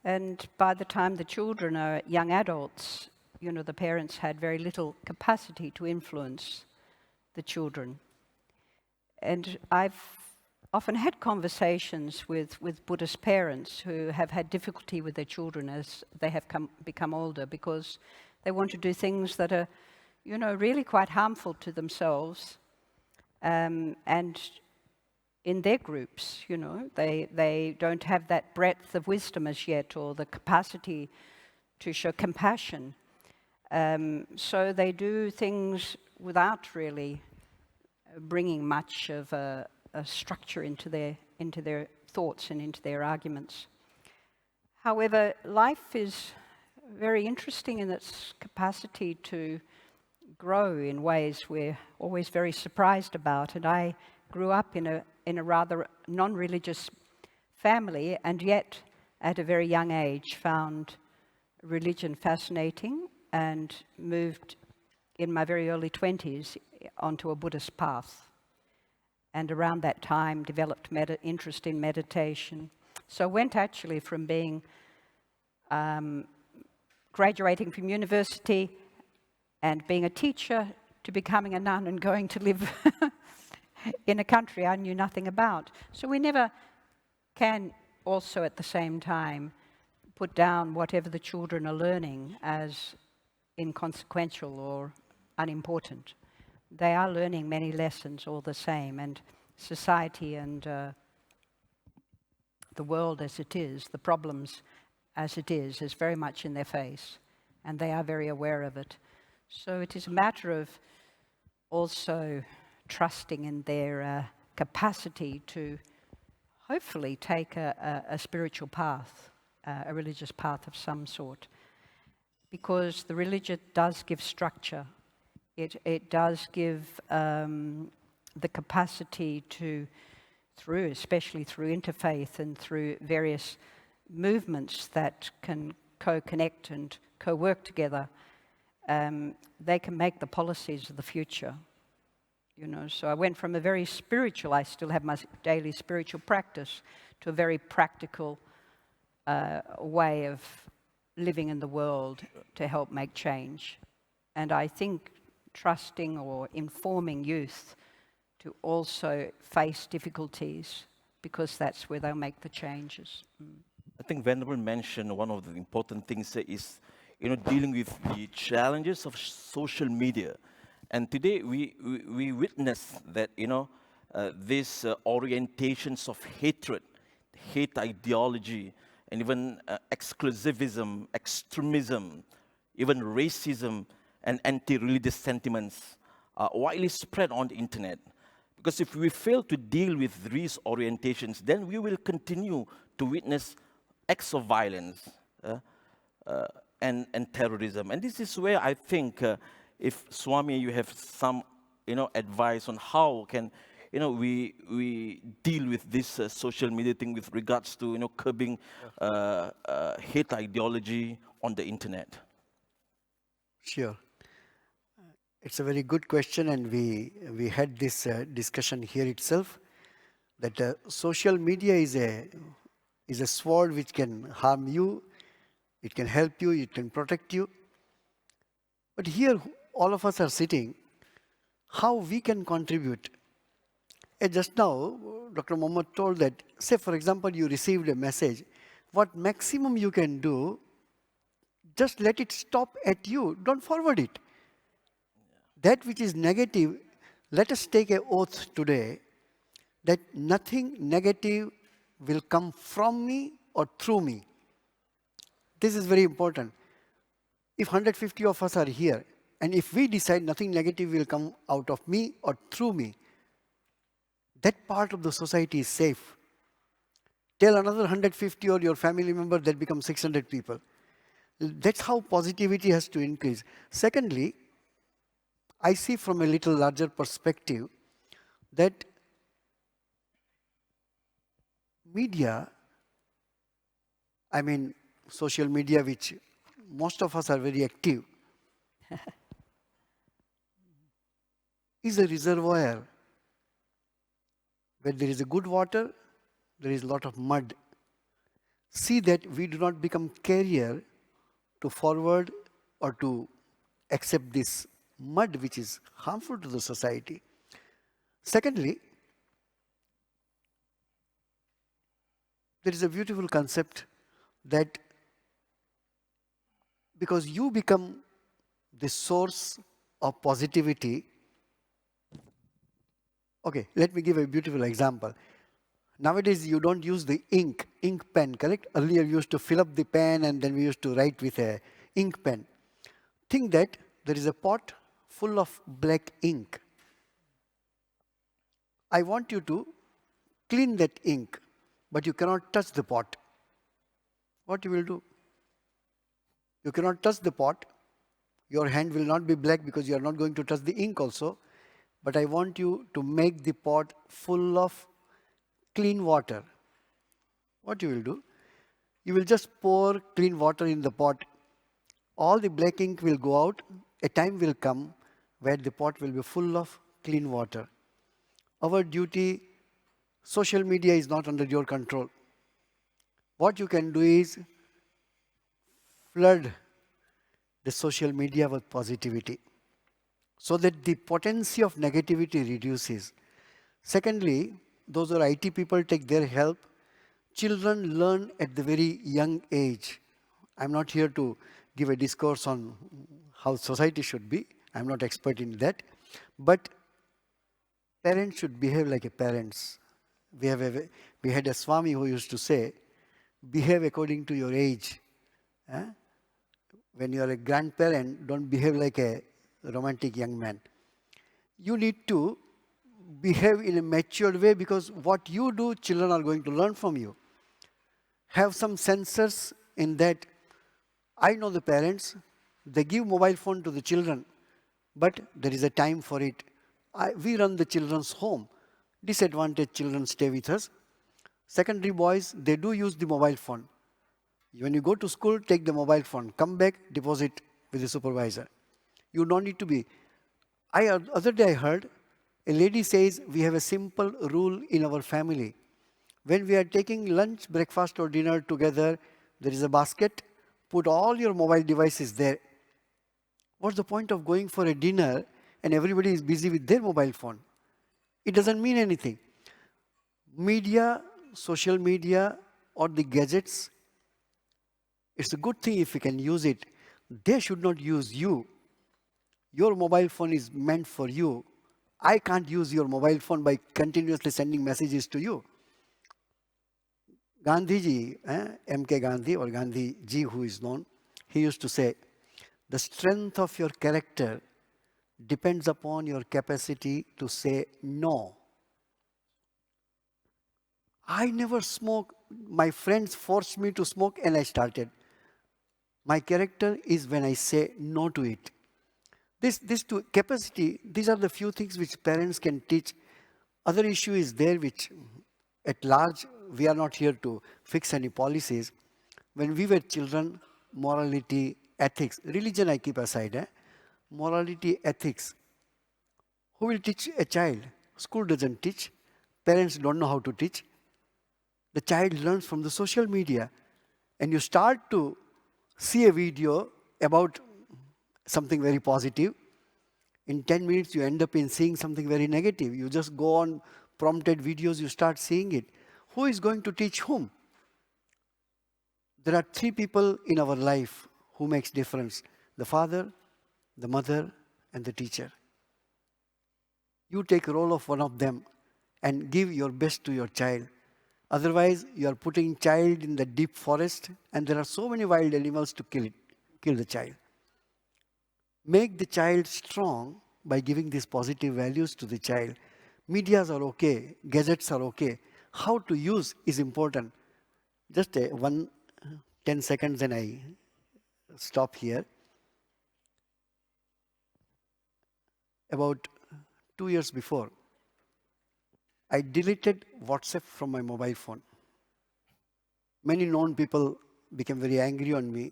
And by the time the children are young adults, you know, the parents had very little capacity to influence the children. And I've often had conversations with Buddhist parents who have had difficulty with their children as they have become older because they want to do things that are, you know, really quite harmful to themselves. And in their groups, you know, they don't have that breadth of wisdom as yet or the capacity to show compassion. So they do things without really bringing much of a structure into their thoughts and into their arguments. However, life is very interesting in its capacity to grow in ways we're always very surprised about. And I grew up in a rather non-religious family, and yet at a very young age found religion fascinating and moved in my very early 20s onto a Buddhist path. And around that time developed interest in meditation. So went actually from being graduating from university and being a teacher to becoming a nun and going to live in a country I knew nothing about. So we never can also at the same time put down whatever the children are learning as inconsequential or unimportant. They are learning many lessons all the same, and society and the world as it is, the problems as it is very much in their face, and they are very aware of it. So it is a matter of also trusting in their capacity to hopefully take a spiritual path, a religious path of some sort, because the religion does give structure. It does give the capacity to, especially through interfaith and through various movements that can co-connect and co-work together, they can make the policies of the future. You know, so I went from a very spiritual, I still have my daily spiritual practice, to a very practical way of living in the world to help make change. And I think trusting or informing youth to also face difficulties, because that's where they'll make the changes. I think Venerable mentioned one of the important things is, you know, dealing with the challenges of social media. And today we witness that, you know, these orientations of hatred, hate ideology, and even exclusivism, extremism, even racism and anti-religious sentiments are widely spread on the internet. Because if we fail to deal with these orientations, then we will continue to witness acts of violence and terrorism. And this is where I think, if Swami, you have some, you know, advice on how can, you know, we deal with this social media thing with regards to, you know, curbing hate ideology on the internet. Sure. It's a very good question, and we had this discussion here itself, that social media is a sword which can harm you, it can help you, it can protect you. But here, all of us are sitting, how we can contribute. Just now, Dr. Mohammed told that, say for example, you received a message. What maximum you can do, just let it stop at you. Don't forward it. That which is negative, let us take an oath today that nothing negative will come from me or through me. This is very important. If 150 of us are here, and if we decide nothing negative will come out of me or through me, that part of the society is safe. Tell another 150 or your family member, that becomes 600 people. That's how positivity has to increase. Secondly, I see from a little larger perspective that media, I mean social media, which most of us are very active, is a reservoir. Where there is a good water, there is a lot of mud. See that we do not become carrier to forward or to accept this mud which is harmful to the society. Secondly, there is a beautiful concept that because you become the source of positivity. Okay, let me give a beautiful example. Nowadays, you don't use the ink pen, correct? Earlier, you used to fill up the pen and then we used to write with a ink pen. Think that there is a pot full of black ink. I want you to clean that ink, but you cannot touch the pot. What you will do? You cannot touch the pot. Your hand will not be black because you are not going to touch the ink also. But I want you to make the pot full of clean water. What you will do? You will just pour clean water in the pot. All the black ink will go out. A time will come where the pot will be full of clean water. Our duty, social media is not under your control. What you can do is flood the social media with positivity, so that the potency of negativity reduces. Secondly, those who are IT people, take their help. Children learn at the very young age. I'm not here to give a discourse on how society should be. I'm not expert in that. But parents should behave like a parents. We had a Swami who used to say, behave according to your age. When you are a grandparent, don't behave like a romantic young man. You need to behave in a matured way, because what you do, children are going to learn from you. Have some sensors in that. I know the parents, they give mobile phone to the children, but there is a time for it. We run the children's home. Disadvantaged children stay with us. Secondary boys, they do use the mobile phone. When you go to school, take the mobile phone. Come back, deposit with the supervisor. You don't need to be. Other day I heard a lady says, we have a simple rule in our family. When we are taking lunch, breakfast or dinner together, there is a basket. Put all your mobile devices there. What's the point of going for a dinner and everybody is busy with their mobile phone? It doesn't mean anything. Media, social media or the gadgets, it's a good thing if you can use it. They should not use you. Your mobile phone is meant for you. I can't use your mobile phone by continuously sending messages to you. Gandhiji, M.K. Gandhi or Gandhi ji who is known, he used to say, the strength of your character depends upon your capacity to say no. I never smoke. My friends forced me to smoke and I started. My character is when I say no to it. This to capacity, these are the few things which parents can teach. Other issue is there which at large, we are not here to fix any policies. When we were children, morality, ethics, religion I keep aside. Morality, ethics. Who will teach a child? School doesn't teach. Parents don't know how to teach. The child learns from the social media. And you start to see a video about something very positive. In 10 minutes, you end up in seeing something very negative. You just go on prompted videos, you start seeing it. Who is going to teach whom? There are 3 people in our life who makes difference. The father, the mother, and the teacher. You take a role of one of them and give your best to your child. Otherwise, you are putting child in the deep forest, and there are so many wild animals to kill the child. Make the child strong by giving these positive values to the child. Medias are okay, gadgets are okay. How to use is important. Just 10 seconds and I stop here. About 2 years before, I deleted WhatsApp from my mobile phone. Many known people became very angry on me.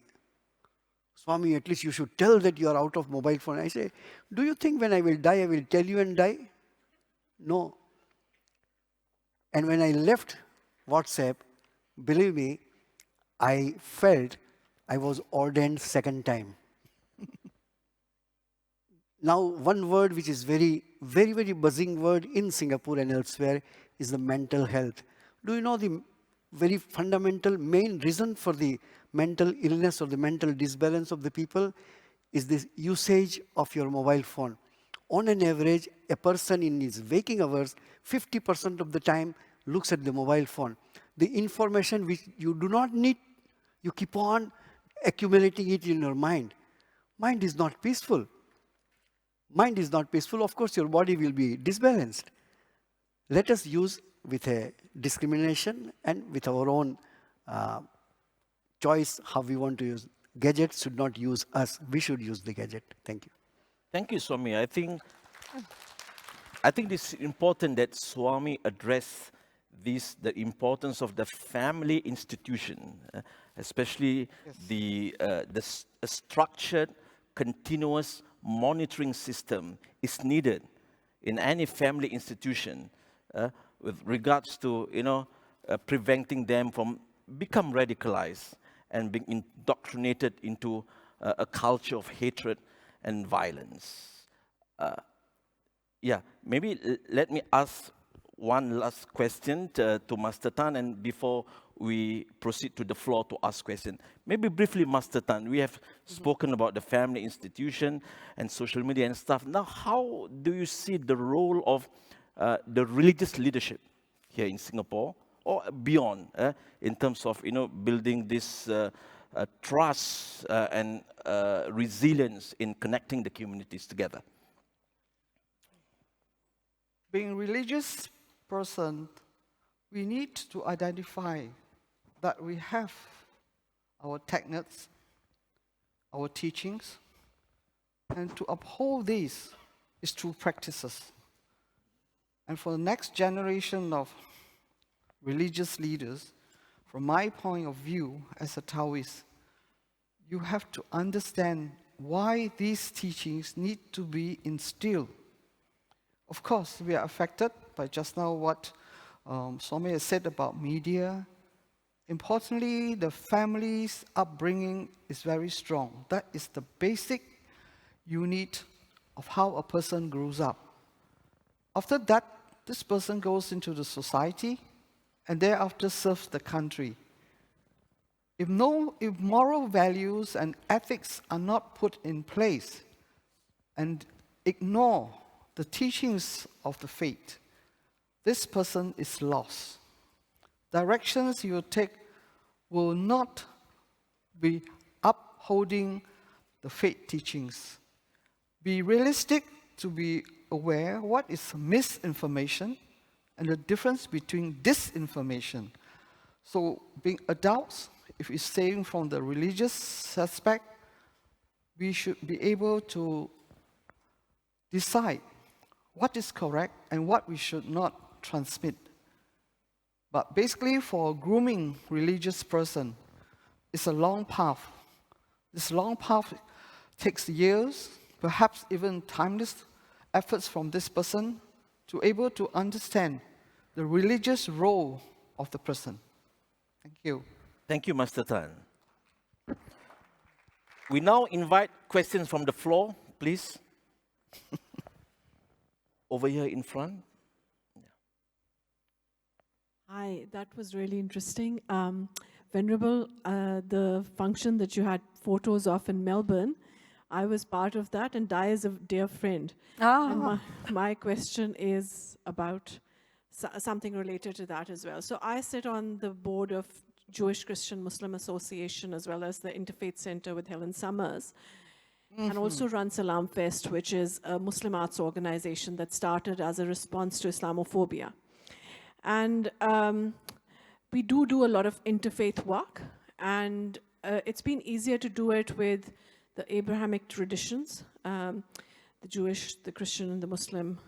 Swami, at least you should tell that you are out of mobile phone. I say, do you think when I will die, I will tell you and die? No. And when I left WhatsApp, believe me, I felt I was ordained second time. Now, one word which is very, very, very buzzing word in Singapore and elsewhere is the mental health. Do you know the very fundamental main reason for the mental illness or the mental disbalance of the people is this usage of your mobile phone. On an average, a person in his waking hours, 50% of the time looks at the mobile phone. The information which you do not need, you keep on accumulating it in your mind. Mind is not peaceful. Mind is not peaceful. Of course, your body will be disbalanced. Let us use with a discrimination and with our own choice how we want to use. Gadgets should not use us. We should use the gadget. Thank you. Thank you, Swami. I think it's important that Swami address the importance of the family institution, especially the structured, continuous monitoring system is needed in any family institution with regards to preventing them from become radicalized and being indoctrinated into a culture of hatred and violence. Maybe let me ask one last question to Master Tan, and before we proceed to the floor to ask questions. Maybe briefly, Master Tan, we have spoken about the family institution and social media and stuff. Now, how do you see the role of the religious leadership here in Singapore or beyond in terms of building this trust and resilience in connecting the communities together? Being a religious person, we need to identify that we have our techniques, our teachings, and to uphold these is through practices. And for the next generation of religious leaders, from my point of view as a Taoist, you have to understand why these teachings need to be instilled. Of course, we are affected by just now what Swami has said about media. Importantly, the family's upbringing is very strong. That is the basic unit of how a person grows up. After that, this person goes into the society and thereafter serves the country. If moral values and ethics are not put in place and ignore the teachings of the faith, this person is lost. Directions you take will not be upholding the faith teachings. Be realistic to be aware what is misinformation and the difference between disinformation. So being adults, if we're staying from the religious aspect, we should be able to decide what is correct and what we should not transmit. But basically, for a grooming religious person, it's a long path. This long path takes years, perhaps even timeless efforts from this person to able to understand the religious role of the person. Thank you. Thank you, Master Tan. We now invite questions from the floor, please. Over here in front. Hi, that was really interesting. Venerable, the function that you had photos of in Melbourne, I was part of that, and Dai is a dear friend. And my question is about something related to that as well. So I sit on the board of Jewish Christian Muslim Association as well as the Interfaith Center with Helen Summers, and also run Salam Fest, which is a Muslim arts organization that started as a response to Islamophobia. And we do a lot of interfaith work, and it's been easier to do it with the Abrahamic traditions, the Jewish, the Christian, and the Muslim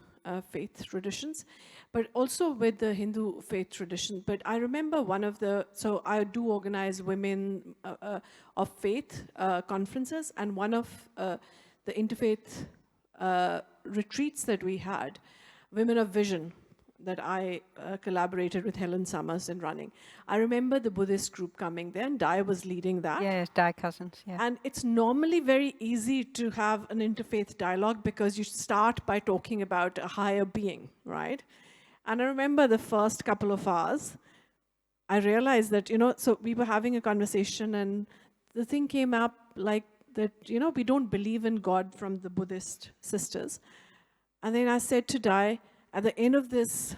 faith traditions, but also with the Hindu faith tradition. But I remember so I do organize women of faith conferences, and one of the interfaith retreats that we had, Women of Vision, that I collaborated with Helen Summers in running. I remember the Buddhist group coming there, and Dai was leading that. Yes, Dai cousins, yeah. And it's normally very easy to have an interfaith dialogue because you start by talking about a higher being, right? And I remember the first couple of hours, I realized that, so we were having a conversation, and the thing came up like that, we don't believe in God from the Buddhist sisters. And then I said to Dai, at the end of this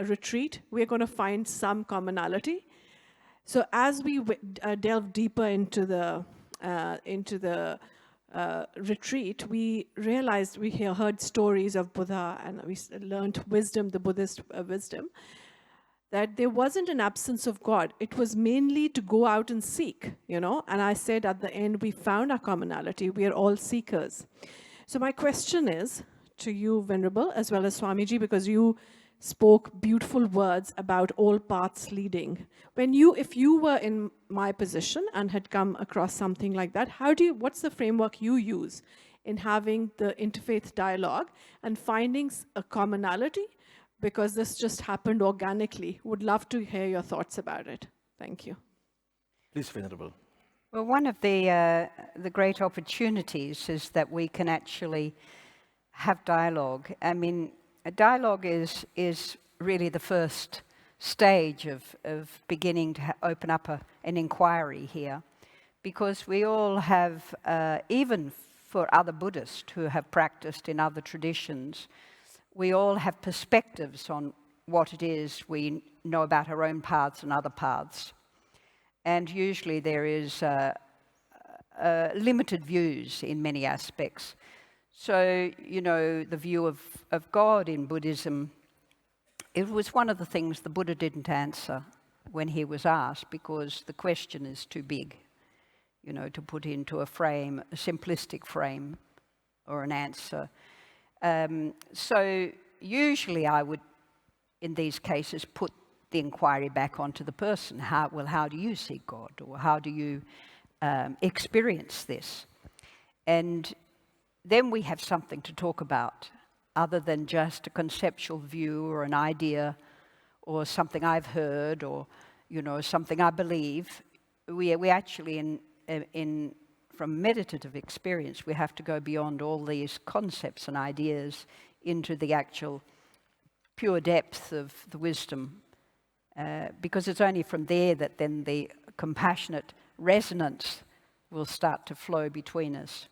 retreat, we're going to find some commonality. So as we delve deeper into the retreat, we realized we heard stories of Buddha, and we learned wisdom, the Buddhist wisdom, that there wasn't an absence of God. It was mainly to go out and seek, And I said at the end, we found our commonality. We are all seekers. So my question is to you, Venerable, as well as Swamiji, because you spoke beautiful words about all paths leading. If you were in my position and had come across something like that, what's the framework you use in having the interfaith dialogue and finding a commonality? Because this just happened organically. Would love to hear your thoughts about it. Thank you. Please, Venerable. Well, one of the great opportunities is that we can actually have dialogue. I mean, a dialogue is really the first stage of beginning to open up an inquiry here, because we all have, even for other Buddhists who have practiced in other traditions, we all have perspectives on what it is we know about our own paths and other paths. And usually there is limited views in many aspects. So, the view of God in Buddhism, it was one of the things the Buddha didn't answer when he was asked, because the question is too big, to put into a frame, a simplistic frame or an answer. So usually I would, in these cases, put the inquiry back onto the person. How do you see God? Or how do you experience this? And then we have something to talk about, other than just a conceptual view or an idea or something I've heard or, something I believe. We actually, from meditative experience, we have to go beyond all these concepts and ideas into the actual pure depth of the wisdom, because it's only from there that then the compassionate resonance will start to flow between us.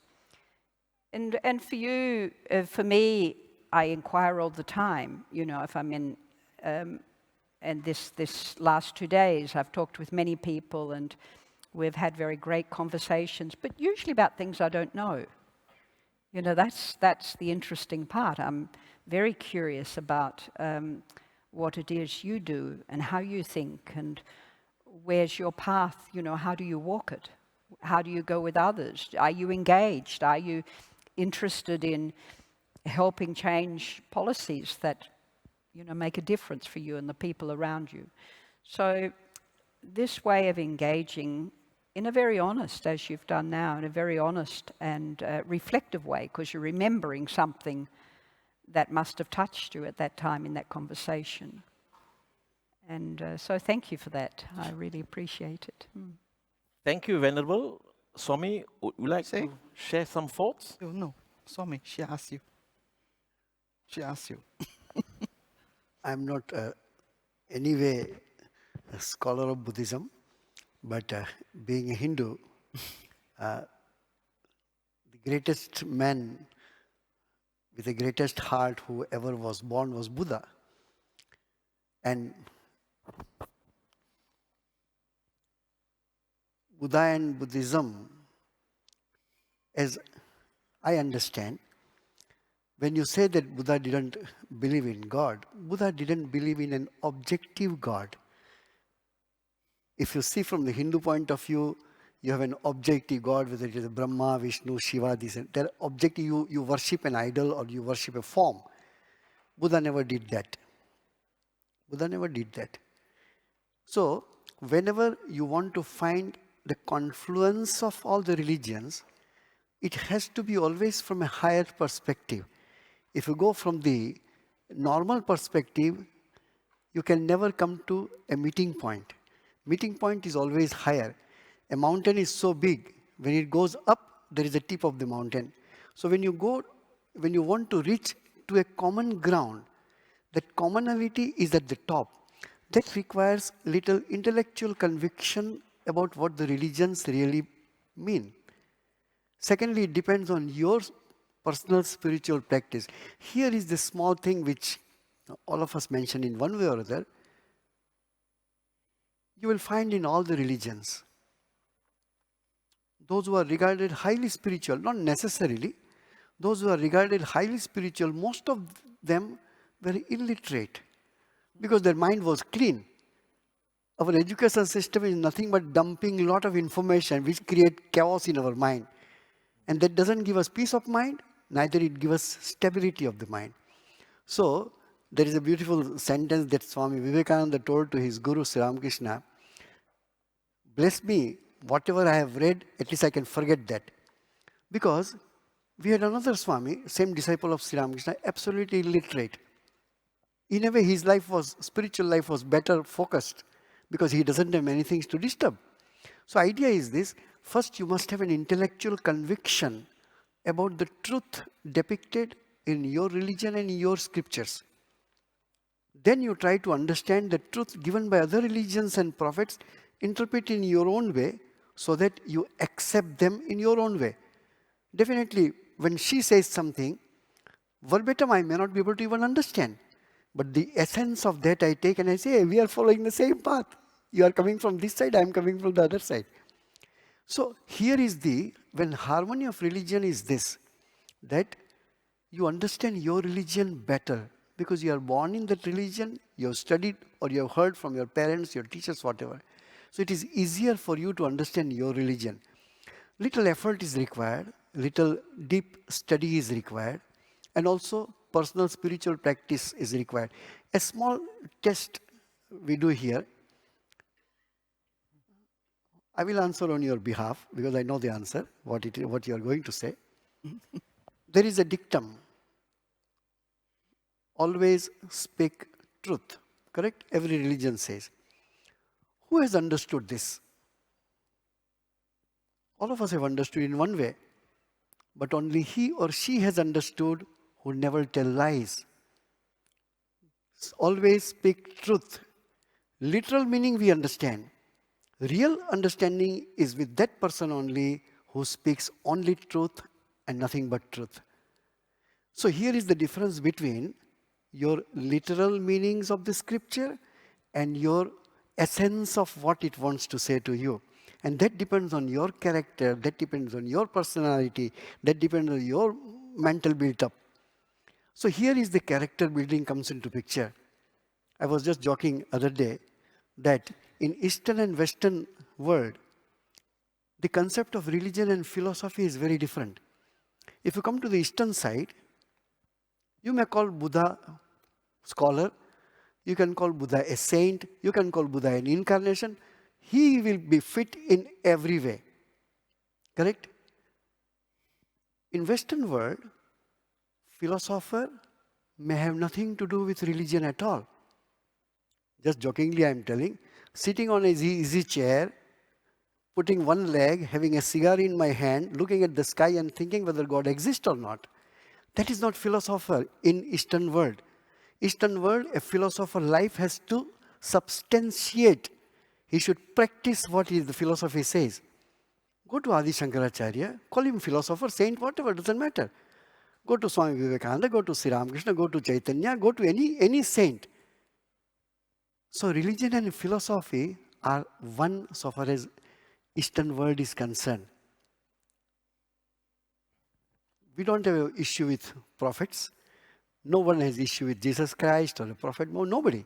And for you, for me, I inquire all the time. If I'm in, and this last 2 days, I've talked with many people, and we've had very great conversations, but usually about things I don't know. That's the interesting part. I'm very curious about what it is you do and how you think, and where's your path. How do you walk it? How do you go with others? Are you engaged? Are you interested in helping change policies that make a difference for you and the people around you? So this way of engaging in a very honest, as you've done now, in a very honest and reflective way, because you're remembering something that must have touched you at that time in that conversation. And so thank you for that. I really appreciate it. Thank you, Venerable. Swami, would you like to share some thoughts? No. Swami, she asked you. She asked you. I'm not anyway a scholar of Buddhism, but being a Hindu, the greatest man with the greatest heart who ever was born was Buddha. And Buddha and Buddhism, as I understand, when you say that Buddha didn't believe in God, Buddha didn't believe in an objective God. If you see from the Hindu point of view, you have an objective God, whether it is Brahma, Vishnu, Shiva, these, they're objective, you worship an idol or you worship a form. Buddha never did that. Buddha never did that. So, whenever you want to find the confluence of all the religions, it has to be always from a higher perspective. If you go from the normal perspective, you can never come to a meeting point. Meeting point is always higher. A mountain is so big, when it goes up, there is a tip of the mountain. So when you want to reach to a common ground, that commonality is at the top. That requires little intellectual conviction about what the religions really mean. Secondly, it depends on your personal spiritual practice. Here is the small thing which all of us mention in one way or other. You will find in all the religions, those who are regarded highly spiritual, not necessarily, those who are regarded highly spiritual, most of them were illiterate because their mind was clean. Our education system is nothing but dumping a lot of information which create chaos in our mind. And that doesn't give us peace of mind, neither it gives us stability of the mind. So, there is a beautiful sentence that Swami Vivekananda told to his Guru, Sri Ramakrishna. Bless me, whatever I have read, at least I can forget that. Because we had another Swami, same disciple of Sri Ramakrishna, absolutely illiterate. In a way, his spiritual life was better focused because he doesn't have many things to disturb. So idea is this, first you must have an intellectual conviction about the truth depicted in your religion and in your scriptures. Then you try to understand the truth given by other religions and prophets, interpret in your own way so that you accept them in your own way. Definitely, when she says something, verbatim I may not be able to even understand. But the essence of that I take and I say, hey, we are following the same path. You are coming from this side, I am coming from the other side. So here is when harmony of religion is this, that you understand your religion better because you are born in that religion, you have studied or you have heard from your parents, your teachers, whatever. So it is easier for you to understand your religion. Little effort is required, little deep study is required, and also personal spiritual practice is required. A small test we do here. I will answer on your behalf because I know the answer, what you are going to say. There is a dictum. Always speak truth. Correct? Every religion says. Who has understood this? All of us have understood in one way. But only he or she has understood who never tell lies. Always speak truth. Literal meaning we understand. Real understanding is with that person only who speaks only truth and nothing but truth. So here is the difference between your literal meanings of the scripture and your essence of what it wants to say to you. And that depends on your character, that depends on your personality, that depends on your mental build-up. So here is the character building comes into picture. I was just joking other day that in Eastern and Western world, the concept of religion and philosophy is very different. If you come to the Eastern side, you may call Buddha scholar, you can call Buddha a saint, you can call Buddha an incarnation. He will be fit in every way. Correct? In Western world, philosopher may have nothing to do with religion at all. Just jokingly I am telling, sitting on an easy chair, putting one leg, having a cigar in my hand, looking at the sky and thinking whether God exists or not. That is not philosopher in Eastern world. Eastern world, a philosopher life has to substantiate. He should practice what the philosophy says. Go to Adi Shankaracharya, call him philosopher, saint, whatever, doesn't matter. Go to Swami Vivekananda, go to Sri Ramakrishna, go to Chaitanya, go to any saint. So religion and philosophy are one so far as Eastern world is concerned. We don't have an issue with prophets. No one has issue with Jesus Christ or a prophet. No, nobody.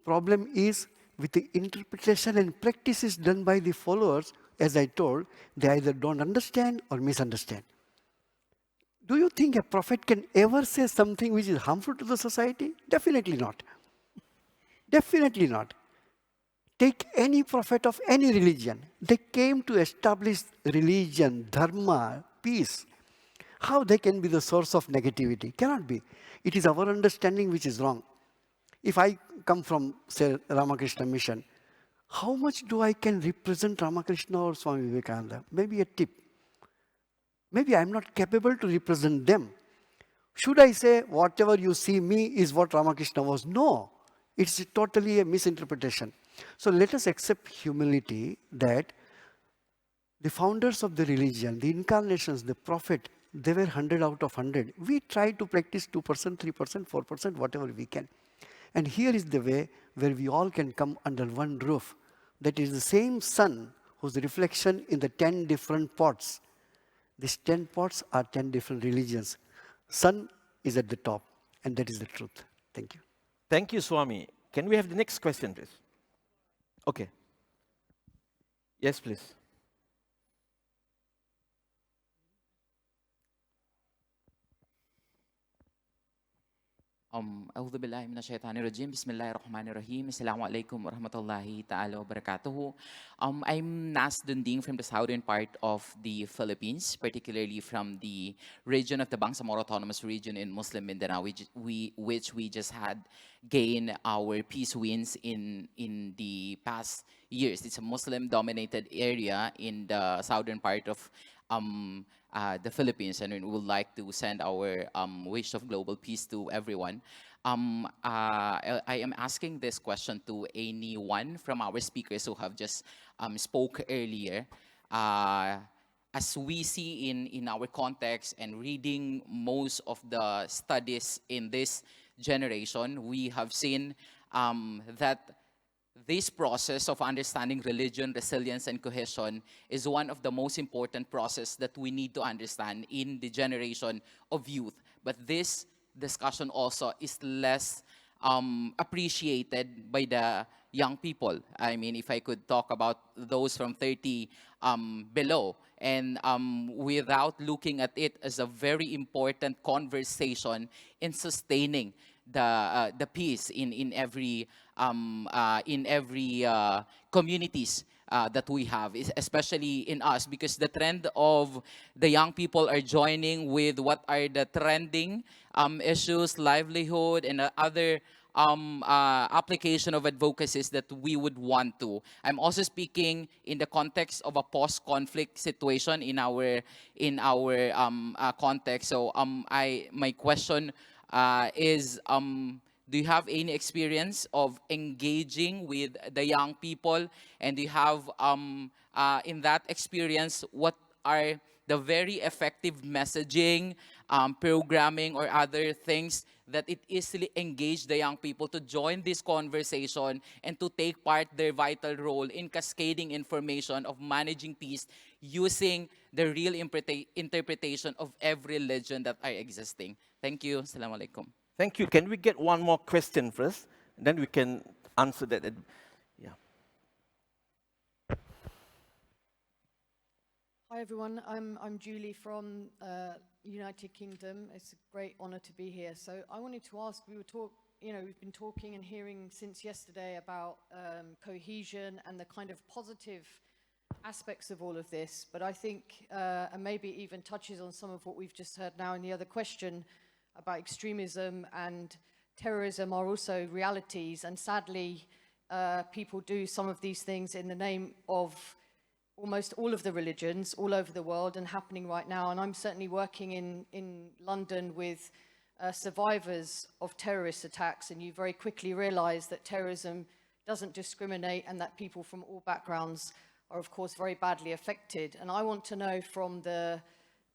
Problem is with the interpretation and practices done by the followers. As I told, they either don't understand or misunderstand. Do you think a prophet can ever say something which is harmful to the society? Definitely not. Definitely not. Take any prophet of any religion. They came to establish religion, dharma, peace. How they can be the source of negativity? Cannot be. It is our understanding which is wrong. If I come from, say, Ramakrishna mission, how much do I can represent Ramakrishna or Swami Vivekananda? Maybe a tip. Maybe I'm not capable to represent them. Should I say whatever you see me is what Ramakrishna was? No. It's totally a misinterpretation. So let us accept humility that the founders of the religion, the incarnations, the prophet, they were 100 out of 100. We try to practice 2%, 3%, 4%, whatever we can. And here is the way where we all can come under one roof. That is the same sun whose reflection in the 10 different pots. These 10 pots are 10 different religions. Sun is at the top, and that is the truth. Thank you. Thank you, Swami. Can we have the next question, please? Okay. Yes, please. أعوذ بالله من الشيطان الرجيم بسم الله الرحمن الرحيم السلام عليكم ورحمة الله تعالى وبركاته. I'm Nas Dunding from the southern part of the Philippines, particularly from the region of the Bangsamoro Autonomous Region in Muslim Mindanao, which we just had gained our peace wins in the past years. It's a Muslim-dominated area in the southern part of the Philippines, and we would like to send our wish of global peace to everyone. I am asking this question to anyone from our speakers who have just spoke earlier. As we see in our context and reading most of the studies in this generation, we have seen that this process of understanding religion, resilience, and cohesion is one of the most important processes that we need to understand in the generation of youth. But this discussion also is less appreciated by the young people. I mean, if I could talk about those from 30 below, and without looking at it as a very important conversation in sustaining the peace in every communities that we have, especially in us, because the trend of the young people are joining with what are the trending issues, livelihood, and other application of advocacies that we would want to. I'm also speaking in the context of a post-conflict situation in our context. So my question is, do you have any experience of engaging with the young people? And do you have, in that experience, what are the very effective messaging, programming, or other things that it easily engage the young people to join this conversation and to take part their vital role in cascading information of managing peace using the real interpretation of every religion that are existing? Thank you. Assalamu alaikum. Thank you. Can we get one more question first? Then we can answer that. Yeah. Hi everyone. I'm Julie from United Kingdom. It's a great honor to be here. So I wanted to ask. We've been talking and hearing since yesterday about cohesion and the kind of positive aspects of all of this. But I think, and maybe even touches on some of what we've just heard now in the other question, about extremism and terrorism are also realities, and sadly people do some of these things in the name of almost all of the religions all over the world and happening right now. And I'm certainly working in London with survivors of terrorist attacks, and you very quickly realize that terrorism doesn't discriminate and that people from all backgrounds are, of course, very badly affected. And I want to know from the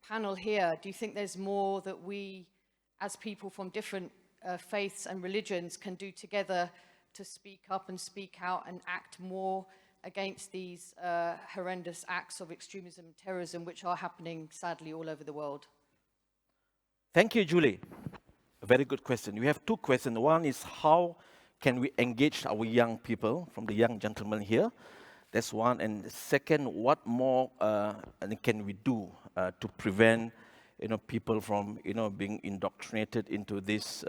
panel here, do you think there's more that we, as people from different faiths and religions, can do together to speak up and speak out and act more against these horrendous acts of extremism and terrorism, which are happening, sadly, all over the world? Thank you, Julie. A very good question. We have two questions. One is how can we engage our young people, from the young gentleman here? That's one. And second, what more can we do to prevent people from being indoctrinated into this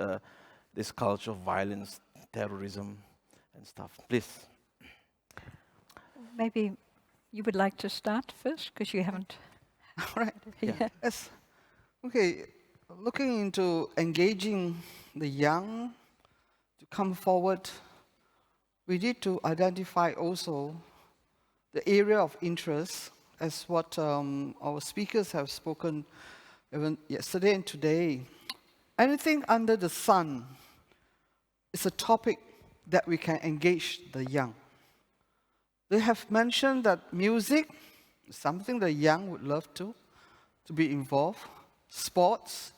culture of violence, terrorism, and stuff? Please. Maybe you would like to start first, because you haven't. All right. Yeah. Yes. Okay. Looking into engaging the young to come forward, we need to identify also the area of interest, as what our speakers have spoken even yesterday and today. Anything under the sun is a topic that we can engage the young. They have mentioned that music is something the young would love to be involved. Sports.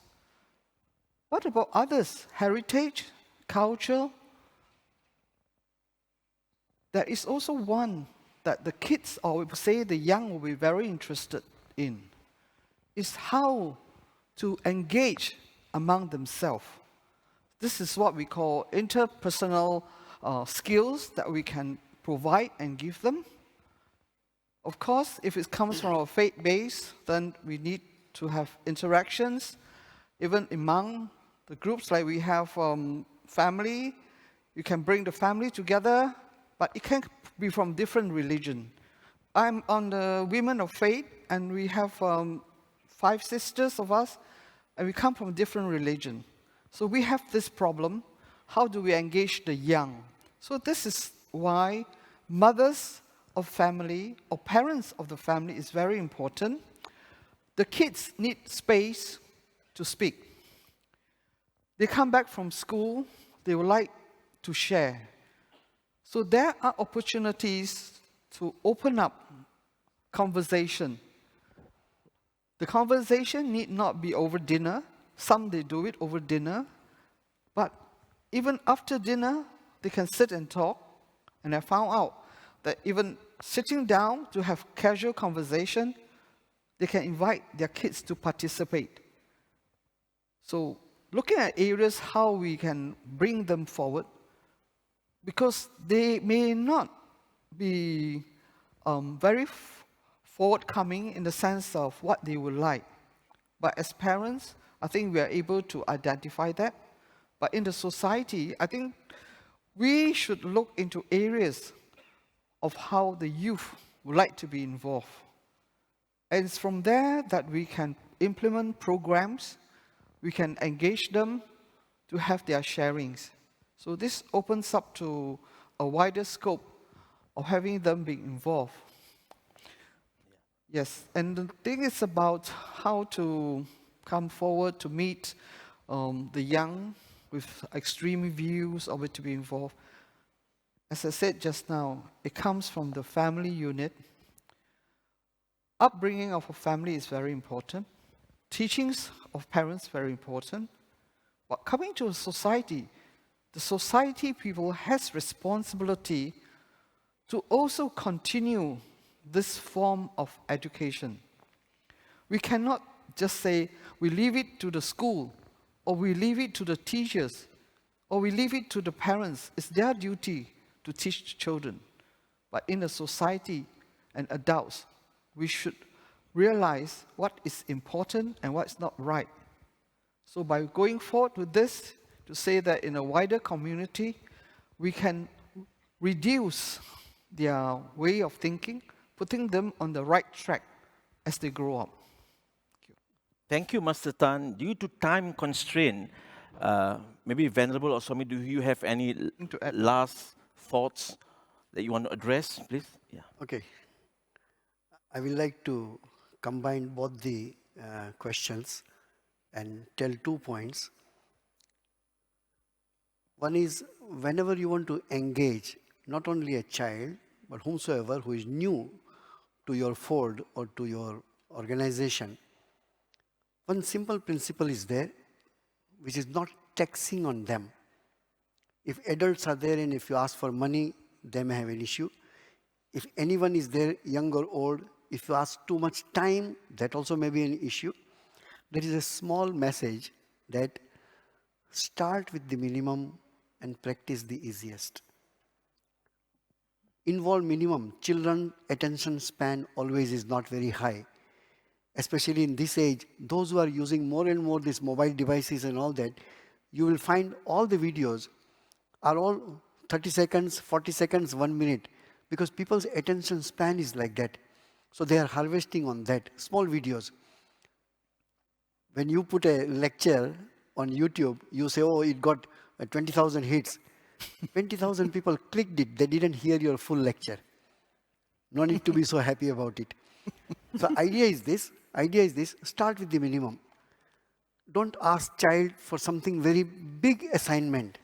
What about others? Heritage, culture. There is also one that the kids, or we say the young, will be very interested in, is how to engage among themselves. This is what we call interpersonal skills that we can provide and give them. Of course, if it comes from our faith base, then we need to have interactions, even among the groups. Like we have family, you can bring the family together, but it can be from different religion. I'm on the Women of Faith, and we have 5 sisters of us, and we come from different religion. So we have this problem. How do we engage the young? So this is why mothers of family or parents of the family is very important. The kids need space to speak. They come back from school, they would like to share. So there are opportunities to open up conversation. The conversation need not be over dinner. Some they do it over dinner. But even after dinner, they can sit and talk. And I found out that even sitting down to have casual conversation, they can invite their kids to participate. So looking at areas how we can bring them forward, because they may not be very forwardcoming in the sense of what they would like. But as parents, I think we are able to identify that. But in the society, I think we should look into areas of how the youth would like to be involved. And it's from there that we can implement programs, we can engage them to have their sharings. So this opens up to a wider scope of having them be involved. Yes, and the thing is about how to come forward to meet the young with extreme views of it to be involved. As I said just now, it comes from the family unit. Upbringing of a family is very important. Teachings of parents very important. But coming to a society, the society people has responsibility to also continue this form of education. We cannot just say we leave it to the school, or we leave it to the teachers, or we leave it to the parents. It's their duty to teach children. But in a society and adults, we should realize what is important and what's not right. So by going forward with this, to say that in a wider community, we can reduce their way of thinking, putting them on the right track as they grow up. Thank you, Master Tan. Due to time constraint, maybe Venerable or Swami, do you have any last thoughts that you want to address, please? Yeah. Okay. I will like to combine both the questions and tell 2 points. One is, whenever you want to engage not only a child, but whomsoever who is new to your fold or to your organization, one simple principle is there, which is not taxing on them. If adults are there and if you ask for money, they may have an issue. If anyone is there, young or old, if you ask too much time, that also may be an issue. There is a small message that start with the minimum and practice the easiest. Involve minimum. Children attention span always is not very high. Especially in this age, those who are using more and more these mobile devices and all that, you will find all the videos are all 30 seconds, 40 seconds, 1 minute. Because people's attention span is like that. So they are harvesting on that, small videos. When you put a lecture on YouTube, you say, oh, it got 20,000 hits. 20,000 people clicked it, they didn't hear your full lecture. No need to be so happy about it. So idea is this, start with the minimum. Don't ask child for something very big assignment.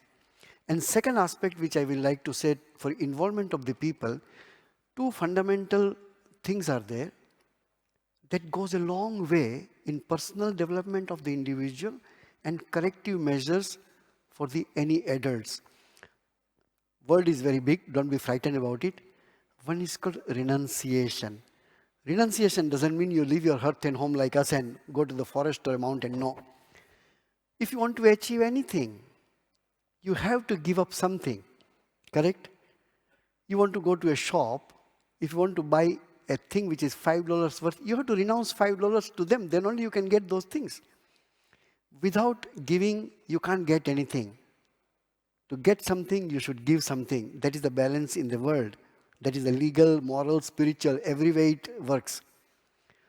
And second aspect which I will like to say for involvement of the people, 2 fundamental things are there that goes a long way in personal development of the individual and corrective measures for any adults. Word is very big, don't be frightened about it. One is called renunciation. Renunciation doesn't mean you leave your hearth and home like us and go to the forest or a mountain, no. If you want to achieve anything, you have to give up something, correct? You want to go to a shop, if you want to buy a thing which is $5 worth, you have to renounce $5 to them, then only you can get those things. Without giving, you can't get anything. To get something, you should give something. That is the balance in the world. That is the legal, moral, spiritual, every way it works.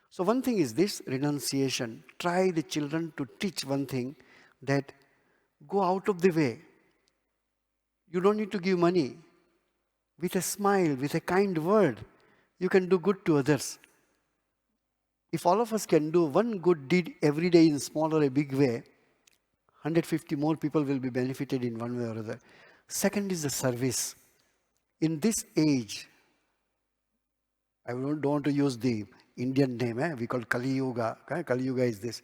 So one thing is this, renunciation. Try the children to teach one thing, that go out of the way. You don't need to give money. With a smile, with a kind word, you can do good to others. If all of us can do one good deed every day in small or a big way, 150 more people will be benefited in one way or other. Second is the service. In this age, I don't want to use the Indian name, we call Kali Yuga. Kali Yuga is this.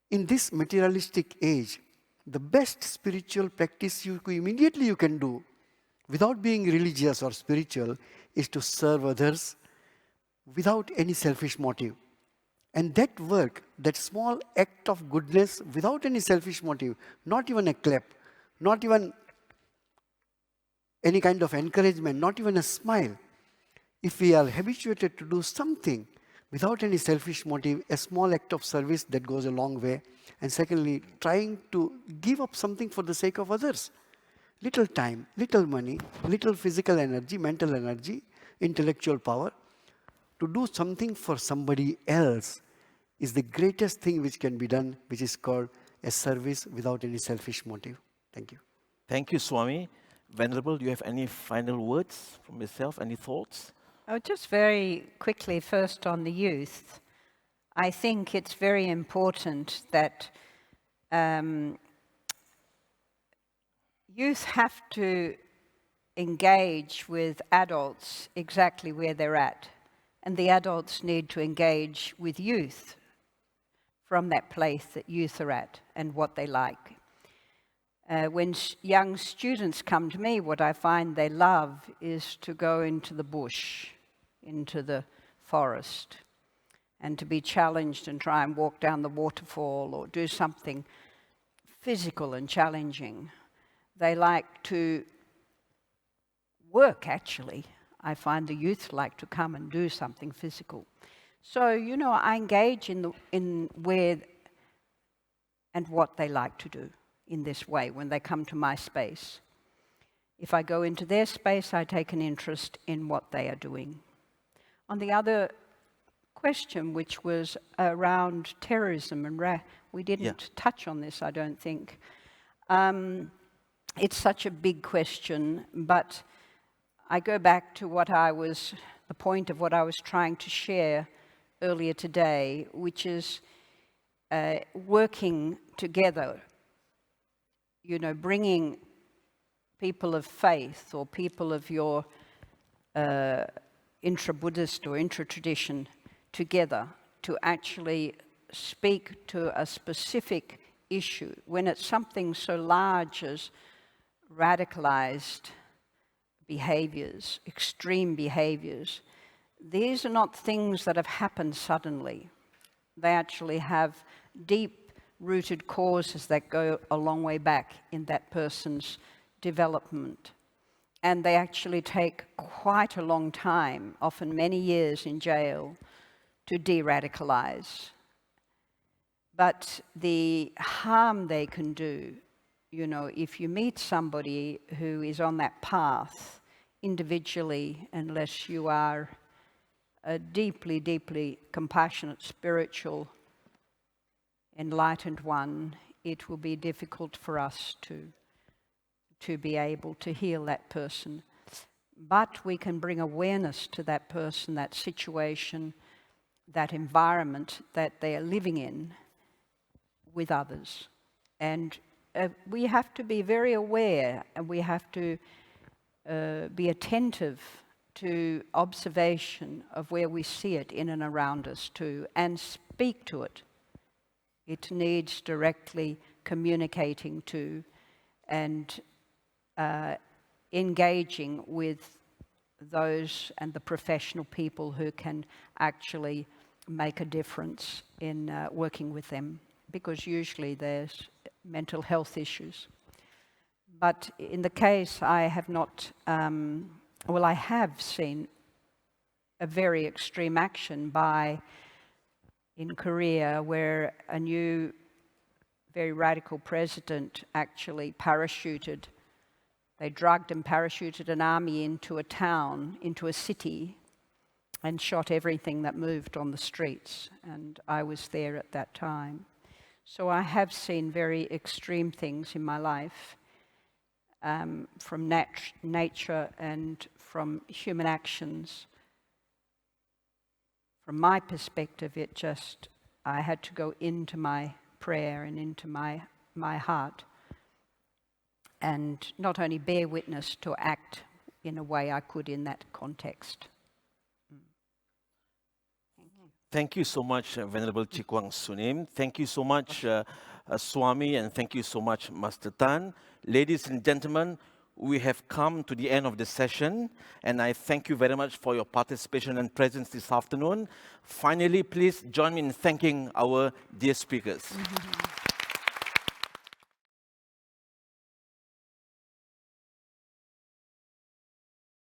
In this materialistic age, the best spiritual practice immediately you can do, without being religious or spiritual, is to serve others without any selfish motive. And that work, that small act of goodness without any selfish motive, not even a clap, not even any kind of encouragement, not even a smile. If we are habituated to do something without any selfish motive, a small act of service, that goes a long way. And secondly, trying to give up something for the sake of others. Little time, little money, little physical energy, mental energy, intellectual power. To do something for somebody else is the greatest thing which can be done, which is called a service without any selfish motive. Thank you. Thank you, Swami. Venerable, do you have any final words from yourself? Any thoughts? Oh, just very quickly, first on the youth. I think it's very important that youth have to engage with adults exactly where they're at. And the adults need to engage with youth from that place that youth are at and what they like. When young students come to me, what I find they love is to go into the bush, into the forest, and to be challenged and try and walk down the waterfall or do something physical and challenging. They like to work, actually. I find the youth like to come and do something physical. So, you know, I engage in where and what they like to do in this way when they come to my space. If I go into their space, I take an interest in what they are doing. On the other question, which was around terrorism, and we didn't touch on this, I don't think. It's such a big question, but I go back to what I was the point of what I was trying to share earlier today, which is working together, you know, bringing people of faith or people of your intra-Buddhist or intra-tradition together to actually speak to a specific issue when it's something so large as radicalized behaviors, extreme behaviors. These are not things that have happened suddenly. They actually have deep-rooted causes that go a long way back in that person's development. And they actually take quite a long time, often many years in jail, to de-radicalize. But the harm they can do, you know, if you meet somebody who is on that path individually, unless you are a deeply, deeply compassionate, spiritual, enlightened one, it will be difficult for us to be able to heal that person. But we can bring awareness to that person, that situation, that environment that they are living in with others. And we have to be very aware, and we have to be attentive to observation of where we see it in and around us too, and speak to it. It needs directly communicating to and engaging with those and the professional people who can actually make a difference in working with them, because usually there's mental health issues. But in the case, I have not, well, I have seen a very extreme action in Korea, where a new, very radical president actually parachuted. They drugged and parachuted an army into a town, into a city, and shot everything that moved on the streets. And I was there at that time. So I have seen very extreme things in my life, from nature and from human actions. From my perspective, I had to go into my prayer and into my heart, and not only bear witness, to act in a way I could in that context. Thank you so much, Venerable Kwang Sunim. Thank you so much, Swami, and thank you so much, Master Tan. Ladies and gentlemen, we have come to the end of the session, and I thank you very much for your participation and presence this afternoon. Finally, please join me in thanking our dear speakers.